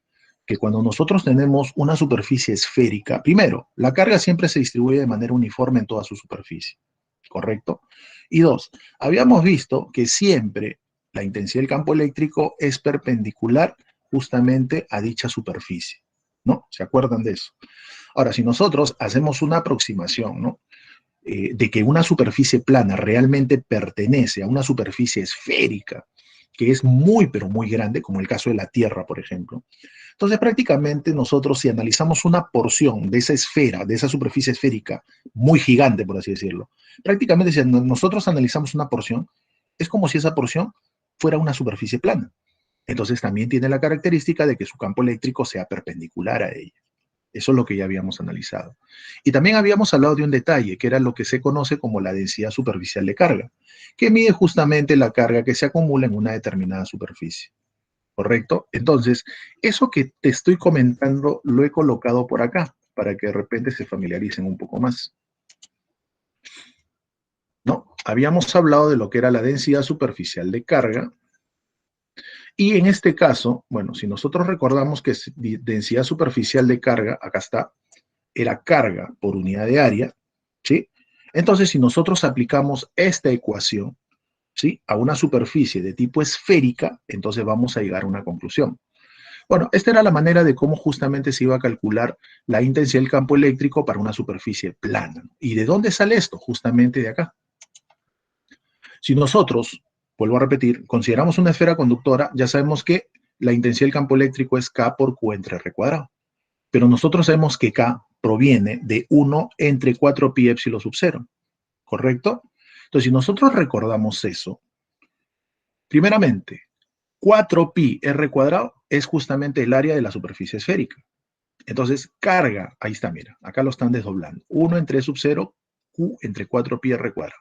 que cuando nosotros tenemos una superficie esférica, primero, la carga siempre se distribuye de manera uniforme en toda su superficie, ¿correcto? Y dos, habíamos visto que siempre la intensidad del campo eléctrico es perpendicular justamente a dicha superficie, ¿no? ¿Se acuerdan de eso? Ahora, si nosotros hacemos una aproximación, ¿no? De que una superficie plana realmente pertenece a una superficie esférica, que es muy, pero muy grande, como el caso de la Tierra, por ejemplo. Entonces, prácticamente nosotros, si analizamos una porción de esa esfera, de esa superficie esférica, muy gigante, por así decirlo, prácticamente si nosotros analizamos una porción, es como si esa porción fuera una superficie plana. Entonces, también tiene la característica de que su campo eléctrico sea perpendicular a ella. Eso es lo que ya habíamos analizado. Y también habíamos hablado de un detalle, que era lo que se conoce como la densidad superficial de carga, que mide justamente la carga que se acumula en una determinada superficie. ¿Correcto? Entonces, eso que te estoy comentando lo he colocado por acá, para que de repente se familiaricen un poco más. ¿No? Habíamos hablado de lo que era la densidad superficial de carga, y en este caso, bueno, si nosotros recordamos que densidad superficial de carga, acá está, era carga por unidad de área, ¿sí? Entonces, si nosotros aplicamos esta ecuación, ¿sí? A una superficie de tipo esférica, entonces vamos a llegar a una conclusión. Bueno, esta era la manera de cómo justamente se iba a calcular la intensidad del campo eléctrico para una superficie plana. ¿Y de dónde sale esto? Justamente de acá. Si nosotros, vuelvo a repetir, consideramos una esfera conductora, ya sabemos que la intensidad del campo eléctrico es K por Q entre R cuadrado. Pero nosotros sabemos que K proviene de 1 entre 4 pi épsilon sub 0, ¿correcto? Entonces, si nosotros recordamos eso, primeramente, 4 pi r cuadrado es justamente el área de la superficie esférica. Entonces, carga, ahí está, mira, acá lo están desdoblando. 1 entre sub 0, Q entre 4 pi r cuadrado.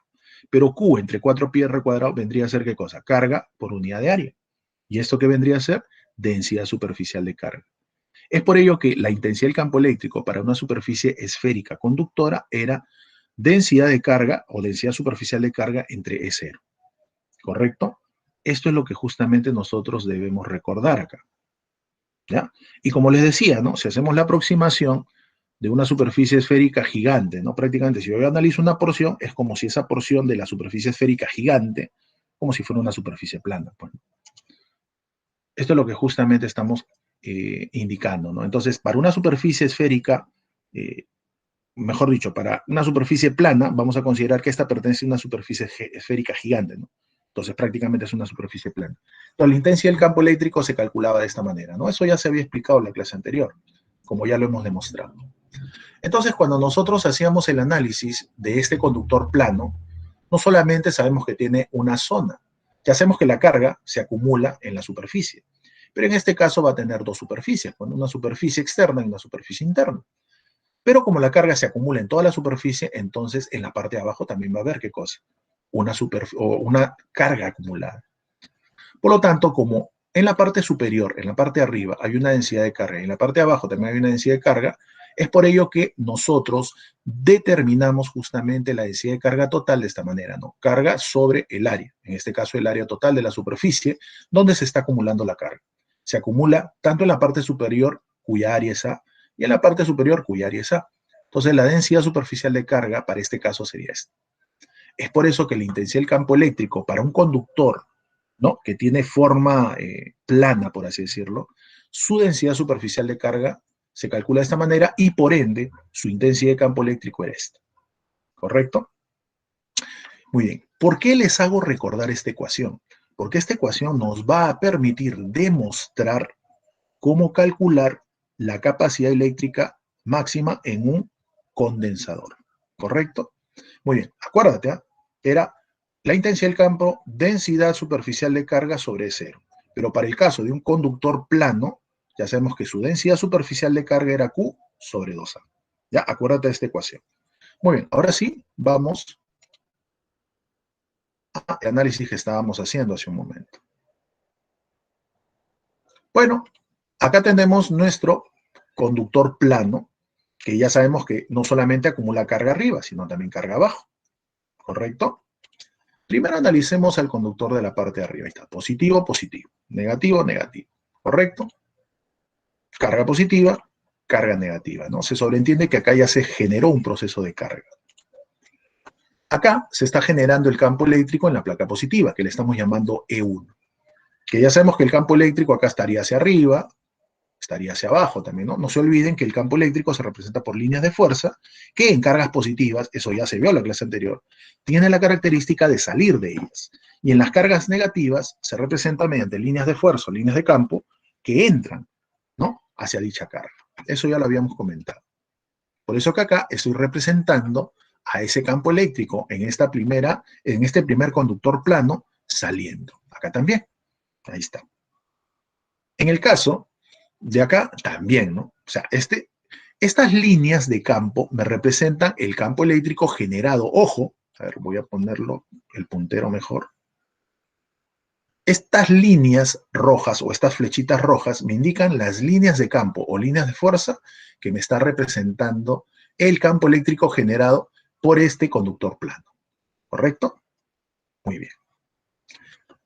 Pero Q entre 4 pi r cuadrado vendría a ser ¿qué cosa? Carga por unidad de área. ¿Y esto qué vendría a ser? Densidad superficial de carga. Es por ello que la intensidad del campo eléctrico para una superficie esférica conductora era densidad de carga o densidad superficial de carga entre E0. ¿Correcto? Esto es lo que justamente nosotros debemos recordar acá. ¿Ya? Y como les decía, ¿no? Si hacemos la aproximación de una superficie esférica gigante, ¿no? Prácticamente, si yo analizo una porción, es como si esa porción de la superficie esférica gigante, como si fuera una superficie plana. Pues. Esto es lo que justamente estamos indicando, ¿no? Entonces, para una superficie esférica, mejor dicho, para una superficie plana, vamos a considerar que esta pertenece a una superficie esférica gigante, ¿no? Entonces, prácticamente es una superficie plana. Entonces, la intensidad del campo eléctrico se calculaba de esta manera, ¿no? Eso ya se había explicado en la clase anterior, como ya lo hemos demostrado. Entonces, cuando nosotros hacíamos el análisis de este conductor plano, no solamente sabemos que tiene una zona, ya sabemos que la carga se acumula en la superficie, pero en este caso va a tener dos superficies, una superficie externa y una superficie interna. Pero como la carga se acumula en toda la superficie, entonces en la parte de abajo también va a haber, ¿qué cosa? Una carga acumulada. Por lo tanto, como en la parte superior, en la parte de arriba, hay una densidad de carga y en la parte de abajo también hay una densidad de carga, es por ello que nosotros determinamos justamente la densidad de carga total de esta manera, ¿no? Carga sobre el área, en este caso el área total de la superficie, donde se está acumulando la carga. Se acumula tanto en la parte superior, cuya área es A, y en la parte superior, cuya área es A. Entonces, la densidad superficial de carga para este caso sería esta. Es por eso que la intensidad del campo eléctrico para un conductor, ¿no? Que tiene forma plana, por así decirlo, su densidad superficial de carga se calcula de esta manera y por ende su intensidad de campo eléctrico era esta. ¿Correcto? Muy bien. ¿Por qué les hago recordar esta ecuación? Porque esta ecuación nos va a permitir demostrar cómo calcular la capacidad eléctrica máxima en un condensador. ¿Correcto? Muy bien. Acuérdate, ¿eh? Era la intensidad del campo, densidad superficial de carga sobre cero. Pero para el caso de un conductor plano, ya sabemos que su densidad superficial de carga era Q sobre 2A. Ya, acuérdate de esta ecuación. Muy bien, ahora sí, vamos al análisis que estábamos haciendo hace un momento. Bueno, acá tenemos nuestro conductor plano, que ya sabemos que no solamente acumula carga arriba, sino también carga abajo, ¿correcto? Primero analicemos al conductor de la parte de arriba. Ahí está, positivo, positivo, negativo, negativo, ¿correcto? Carga positiva, carga negativa, ¿no? Se sobreentiende que acá ya se generó un proceso de carga. Acá se está generando el campo eléctrico en la placa positiva, que le estamos llamando E1. Que ya sabemos que el campo eléctrico acá estaría hacia arriba, estaría hacia abajo también, ¿no? No se olviden que el campo eléctrico se representa por líneas de fuerza, que en cargas positivas, eso ya se vio en la clase anterior, tiene la característica de salir de ellas. Y en las cargas negativas se representa mediante líneas de fuerza o líneas de campo que entran, ¿no? Hacia dicha carga. Eso ya lo habíamos comentado. Por eso que acá estoy representando a ese campo eléctrico en este primer conductor plano saliendo. Acá también. Ahí está. En el caso de acá también, ¿no? O sea, estas líneas de campo me representan el campo eléctrico generado. Ojo, a ver, voy a ponerlo el puntero mejor. Estas líneas rojas o estas flechitas rojas me indican las líneas de campo o líneas de fuerza que me está representando el campo eléctrico generado por este conductor plano. ¿Correcto? Muy bien.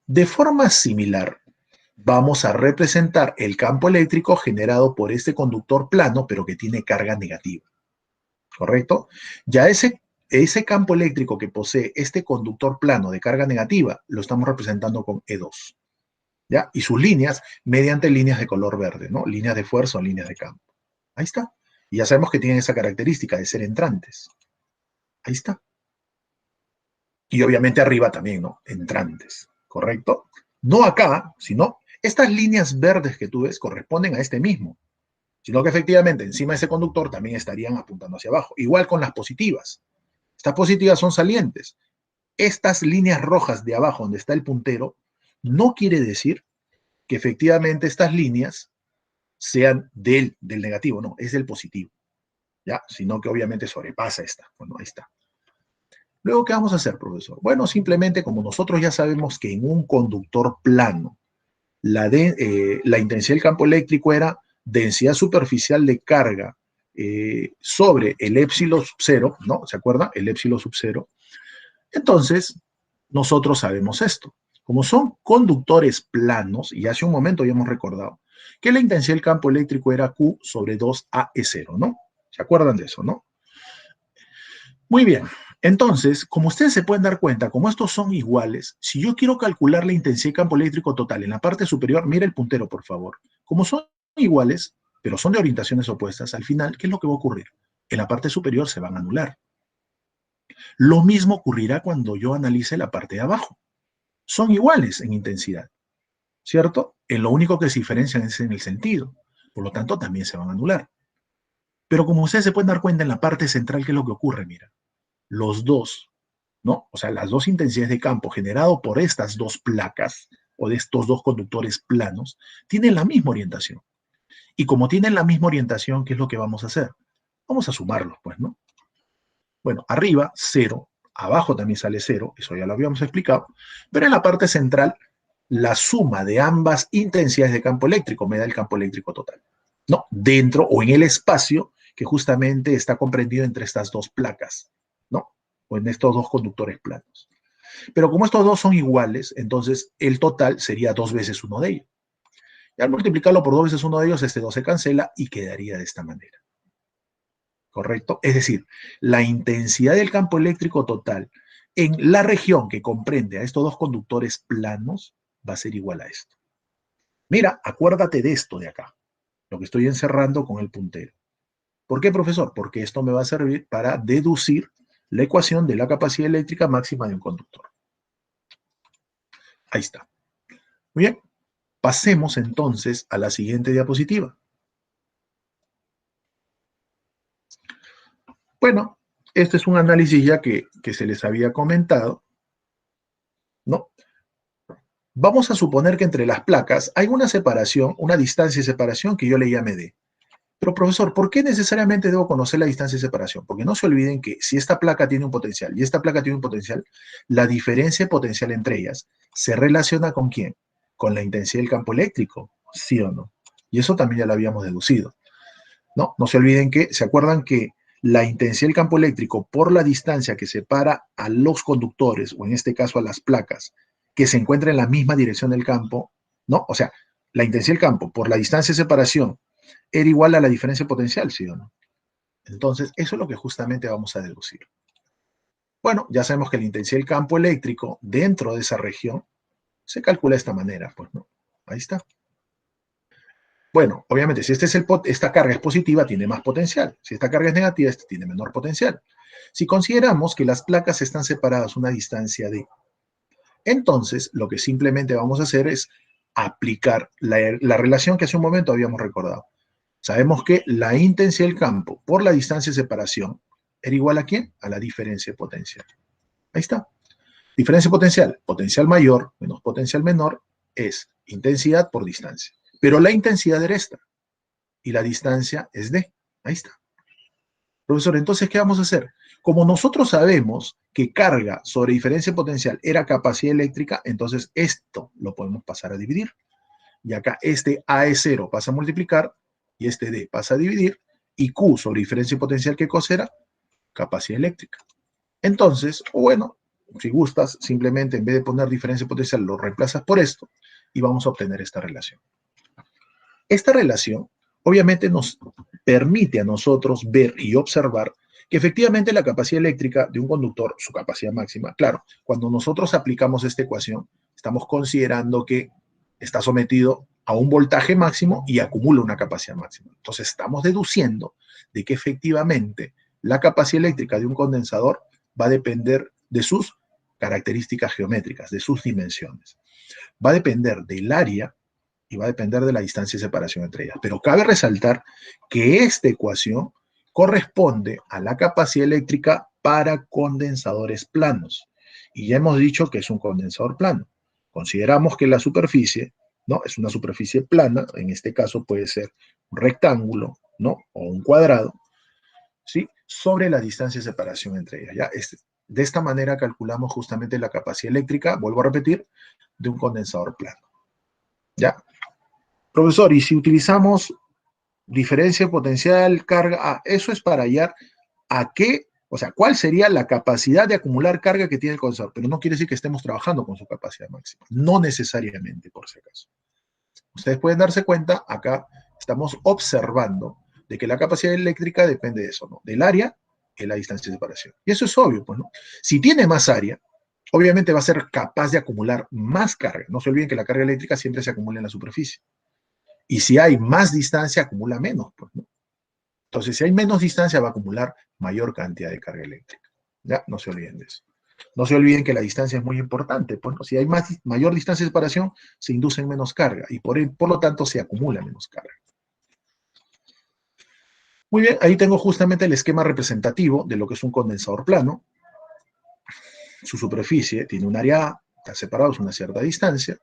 De forma similar, vamos a representar el campo eléctrico generado por este conductor plano, pero que tiene carga negativa. ¿Correcto? Ya ese campo eléctrico que posee este conductor plano de carga negativa, lo estamos representando con E2. ¿Ya? Y sus líneas mediante líneas de color verde, ¿no? Líneas de fuerza o líneas de campo. Ahí está. Y ya sabemos que tienen esa característica de ser entrantes. Ahí está. Y obviamente arriba también, ¿no? Entrantes, ¿correcto? No acá, sino estas líneas verdes que tú ves corresponden a este mismo, sino que efectivamente encima de ese conductor también estarían apuntando hacia abajo. Igual con las positivas. Estas positivas son salientes. Estas líneas rojas de abajo donde está el puntero no quiere decir que efectivamente estas líneas sean del negativo, no, es del positivo, ¿ya? Sino que obviamente sobrepasa esta. Bueno, ahí está. Luego, ¿qué vamos a hacer, profesor? Bueno, simplemente como nosotros ya sabemos que en un conductor plano la intensidad del campo eléctrico era densidad superficial de carga sobre el épsilon sub cero, ¿no? ¿Se acuerda? El épsilon sub cero. Entonces, nosotros sabemos esto. Como son conductores planos, y hace un momento ya hemos recordado, que la intensidad del campo eléctrico era Q sobre 2AE0, ¿no? ¿Se acuerdan de eso, no? Muy bien. Entonces, como ustedes se pueden dar cuenta, como estos son iguales, si yo quiero calcular la intensidad de campo eléctrico total en la parte superior, mira el puntero, por favor. Como son iguales, pero son de orientaciones opuestas, al final, ¿qué es lo que va a ocurrir? En la parte superior se van a anular. Lo mismo ocurrirá cuando yo analice la parte de abajo. Son iguales en intensidad, ¿cierto? En lo único que se diferencian es en el sentido. Por lo tanto, también se van a anular. Pero como ustedes se pueden dar cuenta en la parte central, ¿qué es lo que ocurre? Mira, los dos, ¿no? O sea, las dos intensidades de campo generado por estas dos placas o de estos dos conductores planos tienen la misma orientación. Y como tienen la misma orientación, ¿qué es lo que vamos a hacer? Vamos a sumarlos, pues, ¿no? Bueno, arriba, 0, abajo también sale 0, eso ya lo habíamos explicado, pero en la parte central, la suma de ambas intensidades de campo eléctrico me da el campo eléctrico total, ¿no? Dentro o en el espacio que justamente está comprendido entre estas dos placas, ¿no? O en estos dos conductores planos. Pero como estos dos son iguales, entonces el total sería 2 veces uno de ellos. Y al multiplicarlo por 2 veces uno de ellos, este 2 se cancela y quedaría de esta manera. ¿Correcto? Es decir, la intensidad del campo eléctrico total en la región que comprende a estos dos conductores planos va a ser igual a esto. Mira, acuérdate de esto de acá, lo que estoy encerrando con el puntero. ¿Por qué, profesor? Porque esto me va a servir para deducir la ecuación de la capacidad eléctrica máxima de un conductor. Ahí está. Muy bien, pasemos entonces a la siguiente diapositiva. Bueno, este es un análisis ya que se les había comentado, ¿no? Vamos a suponer que entre las placas hay una separación, una distancia de separación que yo le llame D. Pero profesor, ¿por qué necesariamente debo conocer la distancia de separación? Porque no se olviden que si esta placa tiene un potencial y esta placa tiene un potencial, la diferencia de potencial entre ellas se relaciona ¿con quién? Con la intensidad del campo eléctrico, ¿sí o no? Y eso también ya lo habíamos deducido, ¿no? No se olviden que, ¿se acuerdan que la intensidad del campo eléctrico por la distancia que separa a los conductores, o en este caso a las placas, que se encuentran en la misma dirección del campo, ¿no? O sea, la intensidad del campo por la distancia de separación era igual a la diferencia potencial, ¿sí o no? Entonces, eso es lo que justamente vamos a deducir. Bueno, ya sabemos que la intensidad del campo eléctrico dentro de esa región se calcula de esta manera, pues, ¿no? Ahí está. Bueno, obviamente, si esta carga es positiva, tiene más potencial. Si esta carga es negativa, esta tiene menor potencial. Si consideramos que las placas están separadas una distancia de, entonces lo que simplemente vamos a hacer es aplicar la relación que hace un momento habíamos recordado. Sabemos que la intensidad del campo por la distancia de separación era igual ¿a quién? A la diferencia potencial. Ahí está. Diferencia potencial, potencial mayor menos potencial menor, es intensidad por distancia. Pero la intensidad era esta y la distancia es D. Ahí está. Profesor, entonces, ¿qué vamos a hacer? Como nosotros sabemos que carga sobre diferencia potencial era capacidad eléctrica, entonces esto lo podemos pasar a dividir. Y acá este A es 0 pasa a multiplicar y este D pasa a dividir. Y Q sobre diferencia potencial, ¿qué cosa era? Capacidad eléctrica. Entonces, o bueno, si gustas, simplemente en vez de poner diferencia potencial, lo reemplazas por esto y vamos a obtener esta relación. Esta relación obviamente nos permite a nosotros ver y observar que efectivamente la capacidad eléctrica de un conductor, su capacidad máxima, claro, cuando nosotros aplicamos esta ecuación, estamos considerando que está sometido a un voltaje máximo y acumula una capacidad máxima. Entonces estamos deduciendo de que efectivamente la capacidad eléctrica de un condensador va a depender de sus características geométricas, de sus dimensiones. Va a depender del área y va a depender de la distancia de separación entre ellas. Pero cabe resaltar que esta ecuación corresponde a la capacidad eléctrica para condensadores planos. Y ya hemos dicho que es un condensador plano. Consideramos que la superficie, ¿no? Es una superficie plana, en este caso puede ser un rectángulo, ¿no? O un cuadrado, ¿sí? Sobre la distancia de separación entre ellas. ¿Ya? De esta manera calculamos justamente la capacidad eléctrica, vuelvo a repetir, de un condensador plano. ¿Ya? Profesor, y si utilizamos diferencia potencial, carga, eso es para hallar a qué, o sea, cuál sería la capacidad de acumular carga que tiene el condensador, pero no quiere decir que estemos trabajando con su capacidad máxima, no necesariamente, por si acaso. Ustedes pueden darse cuenta, acá estamos observando de que la capacidad eléctrica depende de eso, ¿no? Del área y la distancia de separación. Y eso es obvio, pues, ¿no? Si tiene más área, obviamente va a ser capaz de acumular más carga. No se olviden que la carga eléctrica siempre se acumula en la superficie. Y si hay más distancia, acumula menos, pues, ¿no? Entonces, si hay menos distancia, va a acumular mayor cantidad de carga eléctrica. ¿Ya? No se olviden de eso. No se olviden que la distancia es muy importante. Pues, ¿no? Si hay mayor distancia de separación, se induce menos carga y por lo tanto se acumula menos carga. Muy bien, ahí tengo justamente el esquema representativo de lo que es un condensador plano. Su superficie tiene un área A, están separados a una cierta distancia.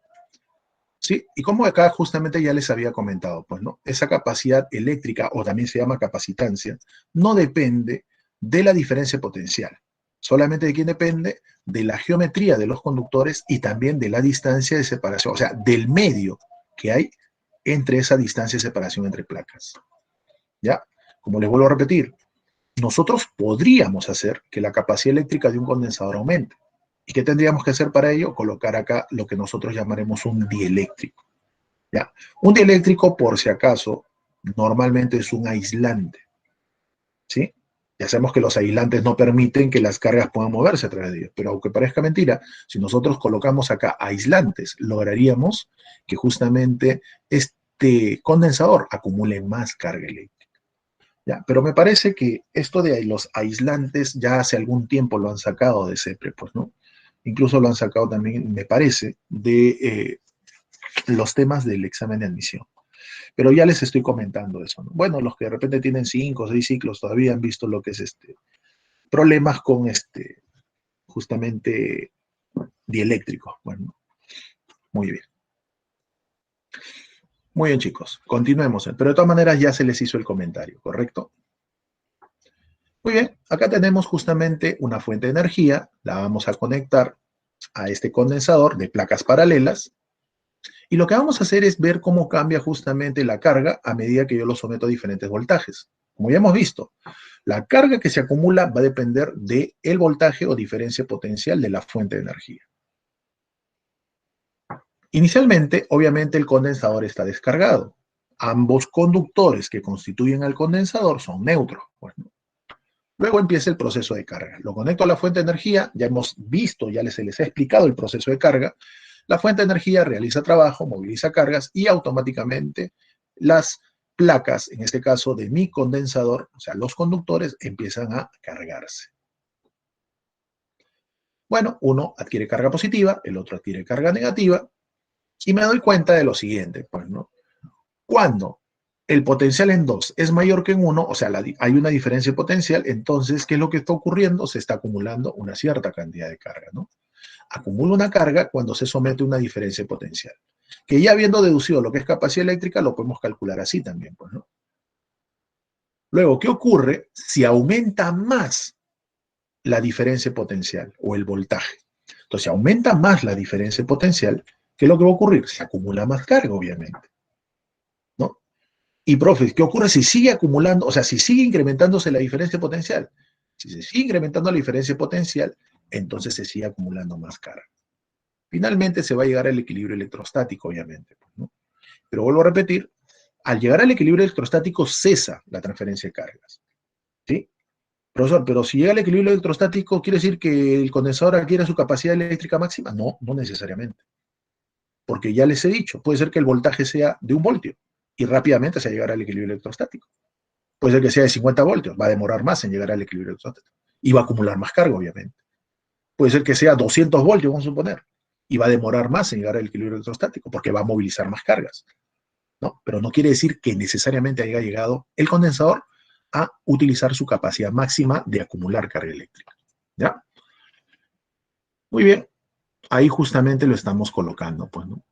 ¿Sí? Y como acá justamente ya les había comentado, pues, ¿no? Esa capacidad eléctrica, o también se llama capacitancia, no depende de la diferencia potencial. Solamente de quién depende, de la geometría de los conductores y también de la distancia de separación, o sea, del medio que hay entre esa distancia de separación entre placas. ¿Ya? Como les vuelvo a repetir, nosotros podríamos hacer que la capacidad eléctrica de un condensador aumente. ¿Y qué tendríamos que hacer para ello? Colocar acá lo que nosotros llamaremos un dieléctrico. ¿Ya? Un dieléctrico, por si acaso, normalmente es un aislante. ¿Sí? Ya sabemos que los aislantes no permiten que las cargas puedan moverse a través de ellos, pero aunque parezca mentira, si nosotros colocamos acá aislantes, lograríamos que justamente este condensador acumule más carga eléctrica. ¿Ya? Pero me parece que esto de los aislantes ya hace algún tiempo lo han sacado de CEPRE, pues, ¿no? Incluso lo han sacado también, me parece, de los temas del examen de admisión. Pero ya les estoy comentando eso, ¿no? Bueno, los que de repente tienen 5 o 6 ciclos todavía han visto lo que es problemas con justamente dieléctricos. Bueno, muy bien. Muy bien, chicos, continuemos. Pero de todas maneras ya se les hizo el comentario, ¿correcto? Muy bien, acá tenemos justamente una fuente de energía, la vamos a conectar a este condensador de placas paralelas, y lo que vamos a hacer es ver cómo cambia justamente la carga a medida que yo lo someto a diferentes voltajes. Como ya hemos visto, la carga que se acumula va a depender del voltaje o diferencia potencial de la fuente de energía. Inicialmente, obviamente, el condensador está descargado. Ambos conductores que constituyen al condensador son neutros. Bueno, luego empieza el proceso de carga. Lo conecto a la fuente de energía, ya hemos visto, se les ha explicado el proceso de carga. La fuente de energía realiza trabajo, moviliza cargas y automáticamente las placas, en este caso de mi condensador, o sea, los conductores, empiezan a cargarse. Bueno, uno adquiere carga positiva, el otro adquiere carga negativa, y me doy cuenta de lo siguiente, pues, ¿no? Cuando el potencial en 2 es mayor que en 1, o sea, hay una diferencia potencial, entonces, ¿qué es lo que está ocurriendo? Se está acumulando una cierta cantidad de carga, ¿no? Acumula una carga cuando se somete a una diferencia potencial. Que ya habiendo deducido lo que es capacidad eléctrica, lo podemos calcular así también, pues, ¿no? Luego, ¿qué ocurre si aumenta más la diferencia potencial o el voltaje? Entonces, si aumenta más la diferencia potencial, ¿qué es lo que va a ocurrir? Se acumula más carga, obviamente, ¿no? Y, profe, ¿qué ocurre si sigue acumulando, o sea, si sigue incrementándose la diferencia potencial? Si se sigue incrementando la diferencia potencial, entonces se sigue acumulando más carga. Finalmente se va a llegar al equilibrio electrostático, obviamente, ¿no? Pero vuelvo a repetir, al llegar al equilibrio electrostático cesa la transferencia de cargas, ¿sí? Profesor, pero si llega al equilibrio electrostático, ¿quiere decir que el condensador adquiere su capacidad eléctrica máxima? No, no necesariamente. Porque ya les he dicho, puede ser que el voltaje sea de 1 voltio y rápidamente se llegará al equilibrio electrostático. Puede ser que sea de 50 voltios, va a demorar más en llegar al equilibrio electrostático. Y va a acumular más carga, obviamente. Puede ser que sea 200 voltios, vamos a suponer, y va a demorar más en llegar al equilibrio electrostático porque va a movilizar más cargas, ¿no? Pero no quiere decir que necesariamente haya llegado el condensador a utilizar su capacidad máxima de acumular carga eléctrica, ¿ya? Muy bien, ahí justamente lo estamos colocando, pues, ¿no?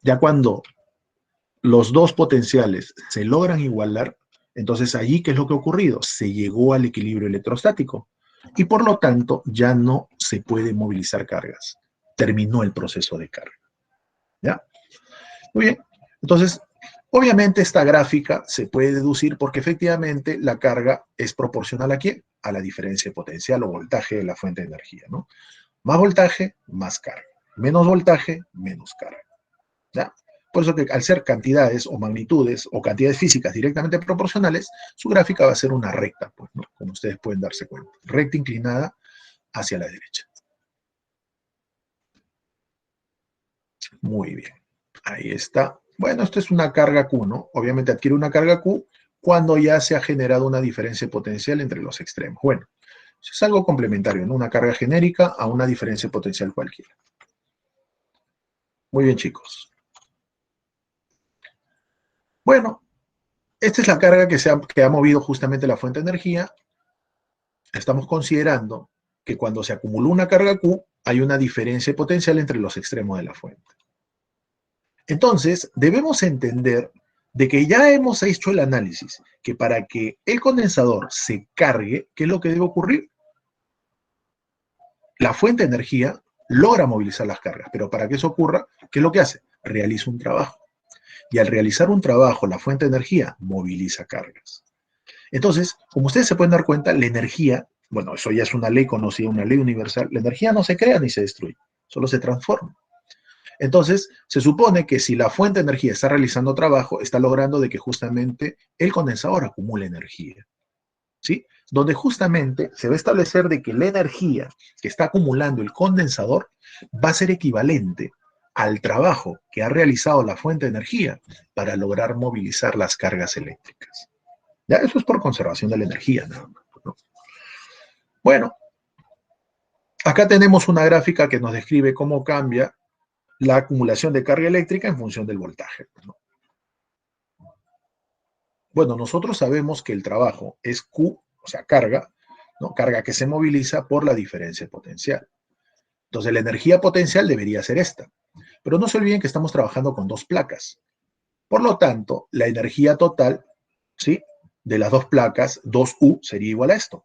Ya cuando los dos potenciales se logran igualar, entonces allí, ¿qué es lo que ha ocurrido? Se llegó al equilibrio electrostático y por lo tanto ya no se puede movilizar cargas. Terminó el proceso de carga, ¿ya? Muy bien, entonces, obviamente esta gráfica se puede deducir porque efectivamente la carga es proporcional ¿a quién? A la diferencia potencial o voltaje de la fuente de energía, ¿no? Más voltaje, más carga. Menos voltaje, menos carga, ¿ya? Por eso que al ser cantidades o magnitudes o cantidades físicas directamente proporcionales, su gráfica va a ser una recta, pues, ¿no? Como ustedes pueden darse cuenta. Recta inclinada hacia la derecha. Muy bien. Ahí está. Bueno, esto es una carga Q, ¿no? Obviamente adquiere una carga Q cuando ya se ha generado una diferencia potencial entre los extremos. Bueno, eso es algo complementario, ¿no? Una carga genérica a una diferencia potencial cualquiera. Muy bien, chicos. Bueno, esta es la carga que ha movido justamente la fuente de energía. Estamos considerando que cuando se acumula una carga Q, hay una diferencia potencial entre los extremos de la fuente. Entonces, debemos entender de que ya hemos hecho el análisis, que para que el condensador se cargue, ¿qué es lo que debe ocurrir? La fuente de energía logra movilizar las cargas, pero para que eso ocurra, ¿qué es lo que hace? Realiza un trabajo. Y al realizar un trabajo, la fuente de energía moviliza cargas. Entonces, como ustedes se pueden dar cuenta, la energía, bueno, eso ya es una ley conocida, una ley universal, la energía no se crea ni se destruye, solo se transforma. Entonces, se supone que si la fuente de energía está realizando trabajo, está logrando de que justamente el condensador acumule energía, ¿sí? Donde justamente se va a establecer de que la energía que está acumulando el condensador va a ser equivalente al trabajo que ha realizado la fuente de energía para lograr movilizar las cargas eléctricas. Ya, eso es por conservación de la energía, nada más, ¿no? Bueno, acá tenemos una gráfica que nos describe cómo cambia la acumulación de carga eléctrica en función del voltaje, ¿no? Bueno, nosotros sabemos que el trabajo es Q, o sea, carga, ¿no? Carga que se moviliza por la diferencia potencial. Entonces, la energía potencial debería ser esta. Pero no se olviden que estamos trabajando con dos placas. Por lo tanto, la energía total, ¿sí?, de las dos placas, 2U, sería igual a esto.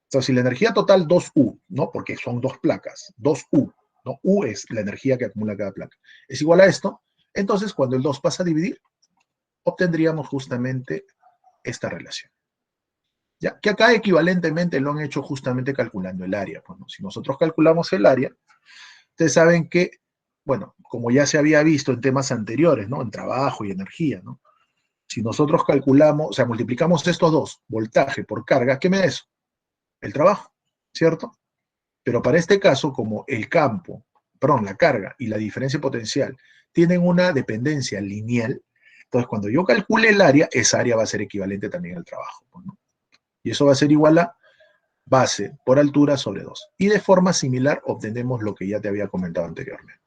Entonces, si la energía total 2U, ¿no? Porque son dos placas, 2U, ¿no? U es la energía que acumula cada placa. Es igual a esto. Entonces, cuando el 2 pasa a dividir, obtendríamos justamente esta relación. ¿Ya? Que acá equivalentemente lo han hecho justamente calculando el área. Bueno, si nosotros calculamos el área, ustedes saben que, bueno, como ya se había visto en temas anteriores, ¿no? En trabajo y energía, ¿no? Si nosotros calculamos, o sea, multiplicamos estos dos, voltaje por carga, ¿qué me da eso? El trabajo, ¿cierto? Pero para este caso, como el campo, perdón, la carga y la diferencia potencial tienen una dependencia lineal, entonces cuando yo calcule el área, esa área va a ser equivalente también al trabajo, ¿no? Y eso va a ser igual a base por altura sobre 2. Y de forma similar obtenemos lo que ya te había comentado anteriormente.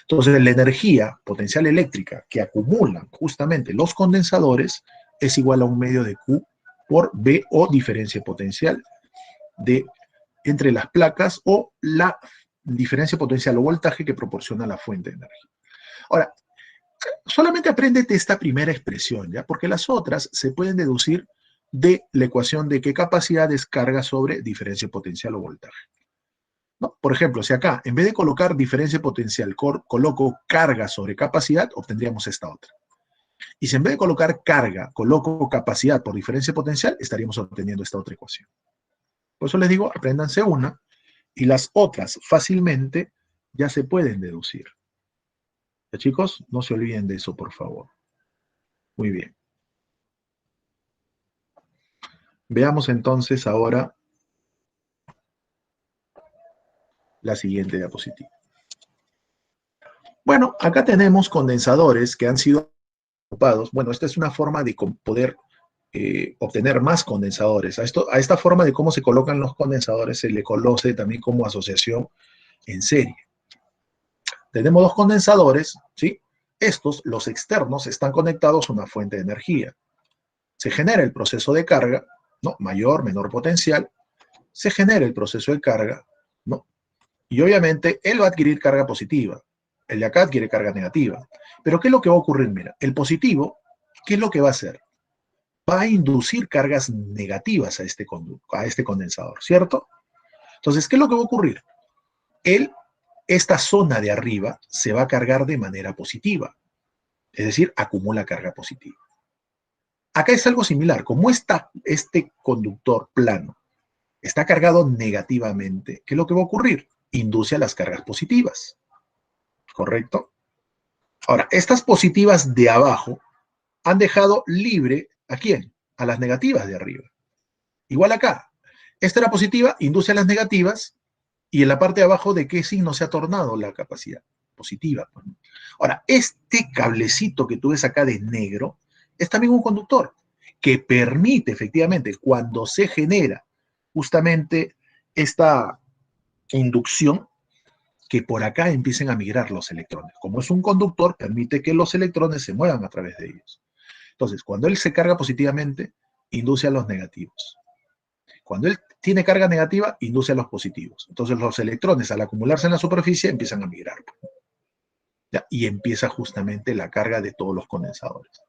Entonces, la energía potencial eléctrica que acumulan justamente los condensadores es igual a un medio de Q por B, o diferencia potencial de entre las placas, o la diferencia potencial o voltaje que proporciona la fuente de energía. Ahora, solamente apréndete esta primera expresión, ¿ya? Porque las otras se pueden deducir de la ecuación de qué capacidad es carga sobre diferencia potencial o voltaje, ¿no? Por ejemplo, si acá, en vez de colocar diferencia potencial, coloco carga sobre capacidad, obtendríamos esta otra. Y si en vez de colocar carga, coloco capacidad por diferencia potencial, estaríamos obteniendo esta otra ecuación. Por eso les digo, apréndanse una, y las otras fácilmente ya se pueden deducir. ¿Ya, chicos? No se olviden de eso, por favor. Muy bien. Veamos entonces ahora la siguiente diapositiva. Bueno, acá tenemos condensadores que han sido ocupados. Bueno, esta es una forma de poder obtener más condensadores. A esta forma de cómo se colocan los condensadores se le conoce también como asociación en serie. Tenemos dos condensadores, ¿sí? Estos, los externos, están conectados a una fuente de energía. Se genera el proceso de carga, ¿no? Mayor, menor potencial. Se genera el proceso de carga, ¿no? Y obviamente él va a adquirir carga positiva. El de acá adquiere carga negativa. Pero ¿qué es lo que va a ocurrir? Mira, el positivo, ¿qué es lo que va a hacer? Va a inducir cargas negativas a este condensador, ¿cierto? Entonces, ¿qué es lo que va a ocurrir? Esta zona de arriba se va a cargar de manera positiva, es decir, acumula carga positiva. Acá es algo similar. Como este conductor plano está cargado negativamente, ¿qué es lo que va a ocurrir? Induce a las cargas positivas, ¿correcto? Ahora, estas positivas de abajo han dejado libre ¿a quién? A las negativas de arriba. Igual acá. Esta era positiva, induce a las negativas, y en la parte de abajo, ¿de qué signo se ha tornado la capacidad? Positiva. Ahora, este cablecito que tú ves acá de negro es también un conductor que permite efectivamente, cuando se genera justamente esta inducción, que por acá empiecen a migrar los electrones. Como es un conductor, permite que los electrones se muevan a través de ellos. Entonces, cuando él se carga positivamente, induce a los negativos. Cuando él tiene carga negativa, induce a los positivos. Entonces, los electrones, al acumularse en la superficie, empiezan a migrar. ¿Ya? Y empieza justamente la carga de todos los condensadores.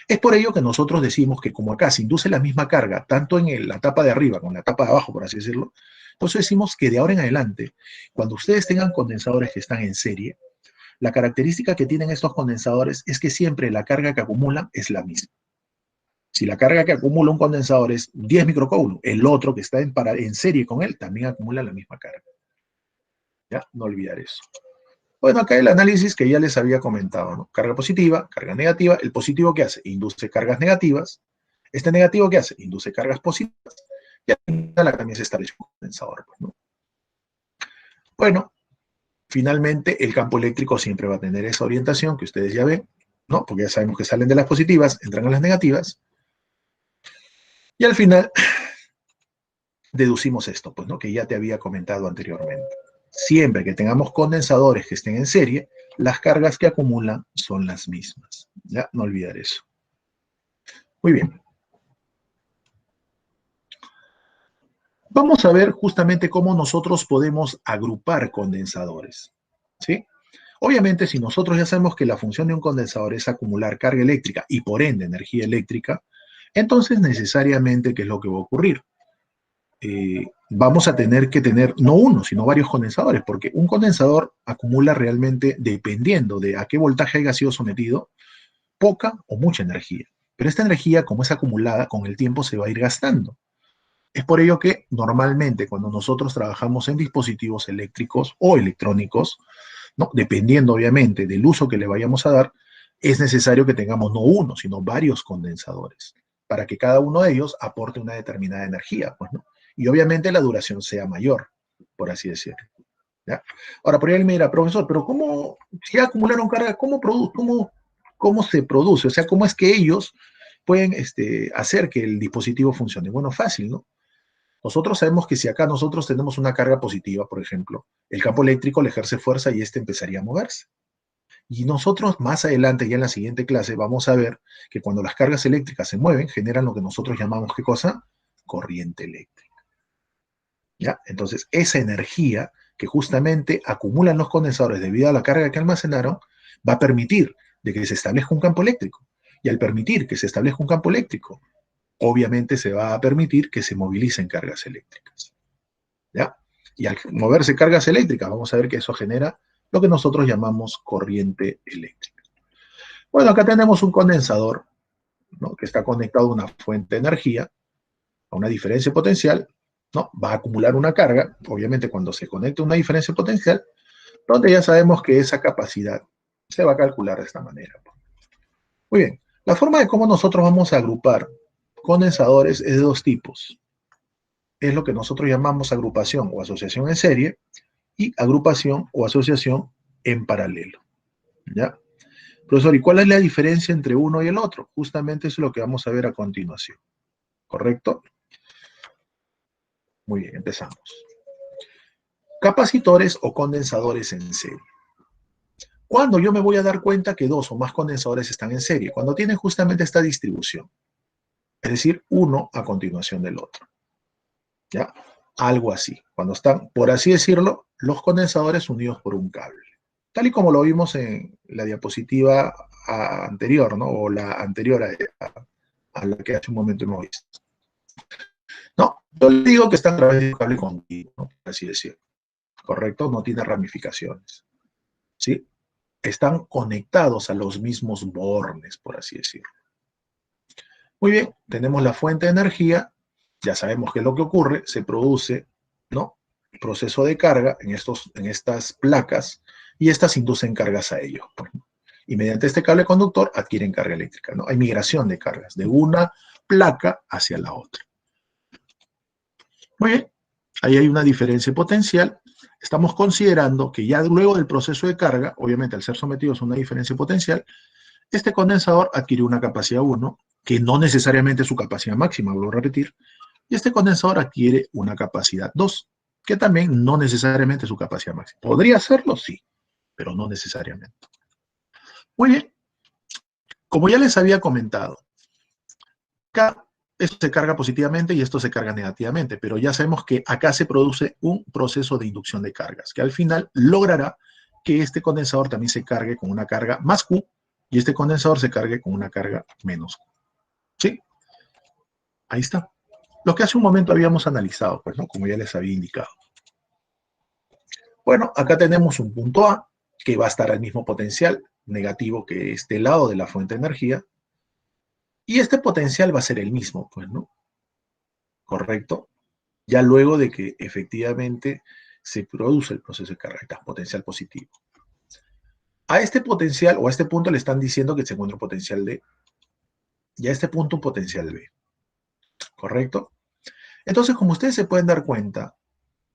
Es por ello que nosotros decimos que como acá se induce la misma carga, tanto en la tapa de arriba como en la tapa de abajo, por así decirlo, entonces decimos que de ahora en adelante, cuando ustedes tengan condensadores que están en serie, la característica que tienen estos condensadores es que siempre la carga que acumulan es la misma. Si la carga que acumula un condensador es 10 microcoulomb, el otro que está en serie con él también acumula la misma carga. ¿Ya? No olvidar eso. Bueno, acá el análisis que ya les había comentado, ¿no? Carga positiva, carga negativa. El positivo, ¿qué hace? Induce cargas negativas. Este negativo, ¿qué hace? Induce cargas positivas. Y al final también se establece un condensador, ¿no? Bueno, finalmente el campo eléctrico siempre va a tener esa orientación que ustedes ya ven, ¿no? Porque ya sabemos que salen de las positivas, entran a las negativas. Y al final deducimos esto, pues, ¿no? Que ya te había comentado anteriormente. Siempre que tengamos condensadores que estén en serie, las cargas que acumulan son las mismas. Ya, no olvidar eso. Muy bien. Vamos a ver justamente cómo nosotros podemos agrupar condensadores, ¿sí? Obviamente, si nosotros ya sabemos que la función de un condensador es acumular carga eléctrica y por ende energía eléctrica, entonces necesariamente, ¿qué es lo que va a ocurrir? Vamos a tener que tener no uno, sino varios condensadores, porque un condensador acumula realmente, dependiendo de a qué voltaje haya sido sometido, poca o mucha energía. Pero esta energía, como es acumulada, con el tiempo se va a ir gastando. Es por ello que normalmente cuando nosotros trabajamos en dispositivos eléctricos o electrónicos, ¿no? Dependiendo obviamente del uso que le vayamos a dar, es necesario que tengamos no uno, sino varios condensadores, para que cada uno de ellos aporte una determinada energía, pues, ¿no? Y obviamente la duración sea mayor, por así decirlo. ¿Ya? Ahora, por ahí él me dirá, profesor, pero ¿cómo, si ya acumularon carga, cómo se produce? O sea, ¿cómo es que ellos pueden hacer que el dispositivo funcione? Bueno, fácil, ¿no? Nosotros sabemos que si acá nosotros tenemos una carga positiva, por ejemplo, el campo eléctrico le ejerce fuerza y este empezaría a moverse. Y nosotros más adelante, ya en la siguiente clase, vamos a ver que cuando las cargas eléctricas se mueven, generan lo que nosotros llamamos, ¿qué cosa? Corriente eléctrica. ¿Ya? Entonces, esa energía que justamente acumulan los condensadores debido a la carga que almacenaron, va a permitir de que se establezca un campo eléctrico. Y al permitir que se establezca un campo eléctrico, obviamente se va a permitir que se movilicen cargas eléctricas. ¿Ya? Y al moverse cargas eléctricas, vamos a ver que eso genera lo que nosotros llamamos corriente eléctrica. Bueno, acá tenemos un condensador, ¿no? Que está conectado a una fuente de energía, a una diferencia potencial, ¿no? Va a acumular una carga, obviamente cuando se conecta a una diferencia potencial, donde ya sabemos que esa capacidad se va a calcular de esta manera. Muy bien, la forma de cómo nosotros vamos a agrupar condensadores es de dos tipos. Es lo que nosotros llamamos agrupación o asociación en serie y agrupación o asociación en paralelo. ¿Ya? Profesor, ¿y cuál es la diferencia entre uno y el otro? Justamente eso es lo que vamos a ver a continuación. ¿Correcto? Muy bien, empezamos. Capacitores o condensadores en serie. ¿Cuándo yo me voy a dar cuenta que dos o más condensadores están en serie? Cuando tienen justamente esta distribución. Es decir, uno a continuación del otro. ¿Ya? Algo así. Cuando están, por así decirlo, los condensadores unidos por un cable. Tal y como lo vimos en la diapositiva anterior, ¿no? O la anterior a la que hace un momento hemos visto. No, yo le digo que están a través de un cable continuo, ¿no? Por así decirlo. ¿Correcto? No tiene ramificaciones. ¿Sí? Están conectados a los mismos bornes, por así decirlo. Muy bien, tenemos la fuente de energía, ya sabemos qué es lo que ocurre, se produce, ¿no? Proceso de carga en estas placas y estas inducen cargas a ellos. Y mediante este cable conductor adquieren carga eléctrica, ¿no? Hay migración de cargas de una placa hacia la otra. Muy bien, ahí hay una diferencia potencial. Estamos considerando que ya luego del proceso de carga, obviamente al ser sometidos a una diferencia potencial, este condensador adquirió una capacidad 1, que no necesariamente es su capacidad máxima, vuelvo a repetir, y este condensador adquiere una capacidad 2, que también no necesariamente es su capacidad máxima. ¿Podría serlo? Sí, pero no necesariamente. Muy bien, como ya les había comentado, acá esto se carga positivamente y esto se carga negativamente, pero ya sabemos que acá se produce un proceso de inducción de cargas, que al final logrará que este condensador también se cargue con una carga más Q y este condensador se cargue con una carga menos Q. ¿Sí? Ahí está. Lo que hace un momento habíamos analizado, pues, ¿no? Como ya les había indicado. Bueno, acá tenemos un punto A que va a estar al mismo potencial negativo que este lado de la fuente de energía. Y este potencial va a ser el mismo, pues, ¿no? ¿Correcto? Ya luego de que efectivamente se produce el proceso de carga, potencial positivo. A este potencial o a este punto le están diciendo que se encuentra un potencial D. Y a este punto un potencial B. ¿Correcto? Entonces, como ustedes se pueden dar cuenta,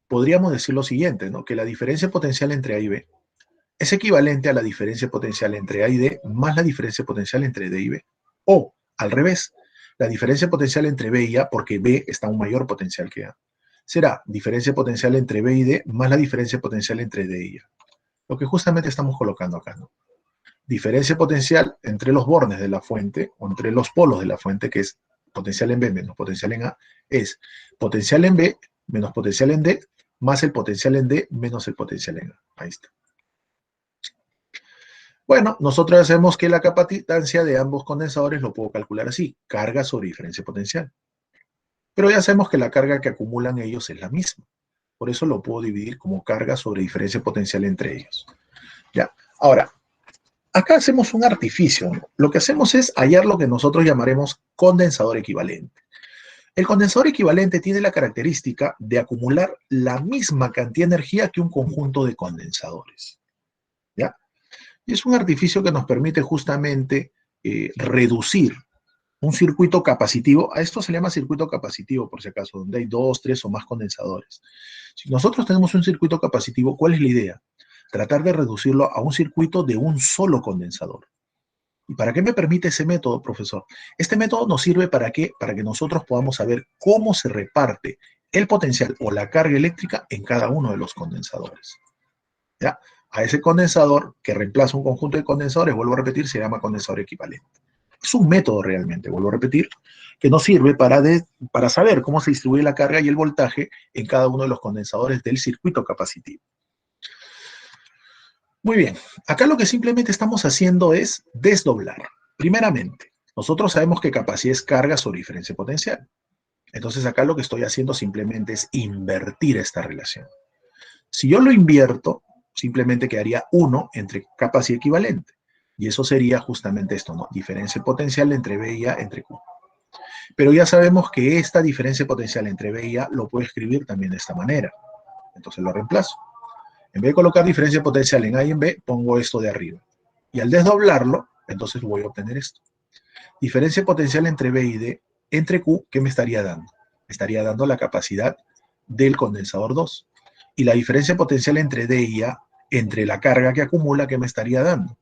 podríamos decir lo siguiente, ¿no? Que la diferencia potencial entre A y B es equivalente a la diferencia potencial entre A y D más la diferencia potencial entre D y B. O, al revés, la diferencia potencial entre B y A, porque B está a un mayor potencial que A, será diferencia potencial entre B y D más la diferencia potencial entre D y A. Lo que justamente estamos colocando acá, ¿no? Diferencia potencial entre los bornes de la fuente, o entre los polos de la fuente, que es potencial en B menos potencial en A, es potencial en B menos potencial en D, más el potencial en D menos el potencial en A. Ahí está. Bueno, nosotros hacemos que la capacitancia de ambos condensadores lo puedo calcular así, carga sobre diferencia potencial. Pero ya sabemos que la carga que acumulan ellos es la misma. Por eso lo puedo dividir como carga sobre diferencia potencial entre ellos. ¿Ya? Ahora, acá hacemos un artificio, ¿no? Lo que hacemos es hallar lo que nosotros llamaremos condensador equivalente. El condensador equivalente tiene la característica de acumular la misma cantidad de energía que un conjunto de condensadores. ¿Ya? Y es un artificio que nos permite justamente reducir un circuito capacitivo. A esto se le llama circuito capacitivo, por si acaso, donde hay dos, tres o más condensadores. Si nosotros tenemos un circuito capacitivo, ¿cuál es la idea? Tratar de reducirlo a un circuito de un solo condensador. ¿Y para qué me permite ese método, profesor? Este método nos sirve para qué? Para que nosotros podamos saber cómo se reparte el potencial o la carga eléctrica en cada uno de los condensadores. ¿Ya? A ese condensador que reemplaza un conjunto de condensadores, vuelvo a repetir, se llama condensador equivalente. Es un método realmente, vuelvo a repetir, que nos sirve para saber cómo se distribuye la carga y el voltaje en cada uno de los condensadores del circuito capacitivo. Muy bien, acá lo que simplemente estamos haciendo es desdoblar. Primeramente, nosotros sabemos que capacidad es carga sobre diferencia potencial. Entonces acá lo que estoy haciendo simplemente es invertir esta relación. Si yo lo invierto, simplemente quedaría 1 entre capacidad equivalente. Y eso sería justamente esto, ¿no? Diferencia potencial entre B y A entre Q. Pero ya sabemos que esta diferencia potencial entre B y A lo puedo escribir también de esta manera. Entonces lo reemplazo. En vez de colocar diferencia potencial en A y en B, pongo esto de arriba. Y al desdoblarlo, entonces voy a obtener esto. Diferencia potencial entre B y D entre Q, ¿qué me estaría dando? Me estaría dando la capacidad del condensador 2. Y la diferencia potencial entre D y A, entre la carga que acumula, ¿qué me estaría dando?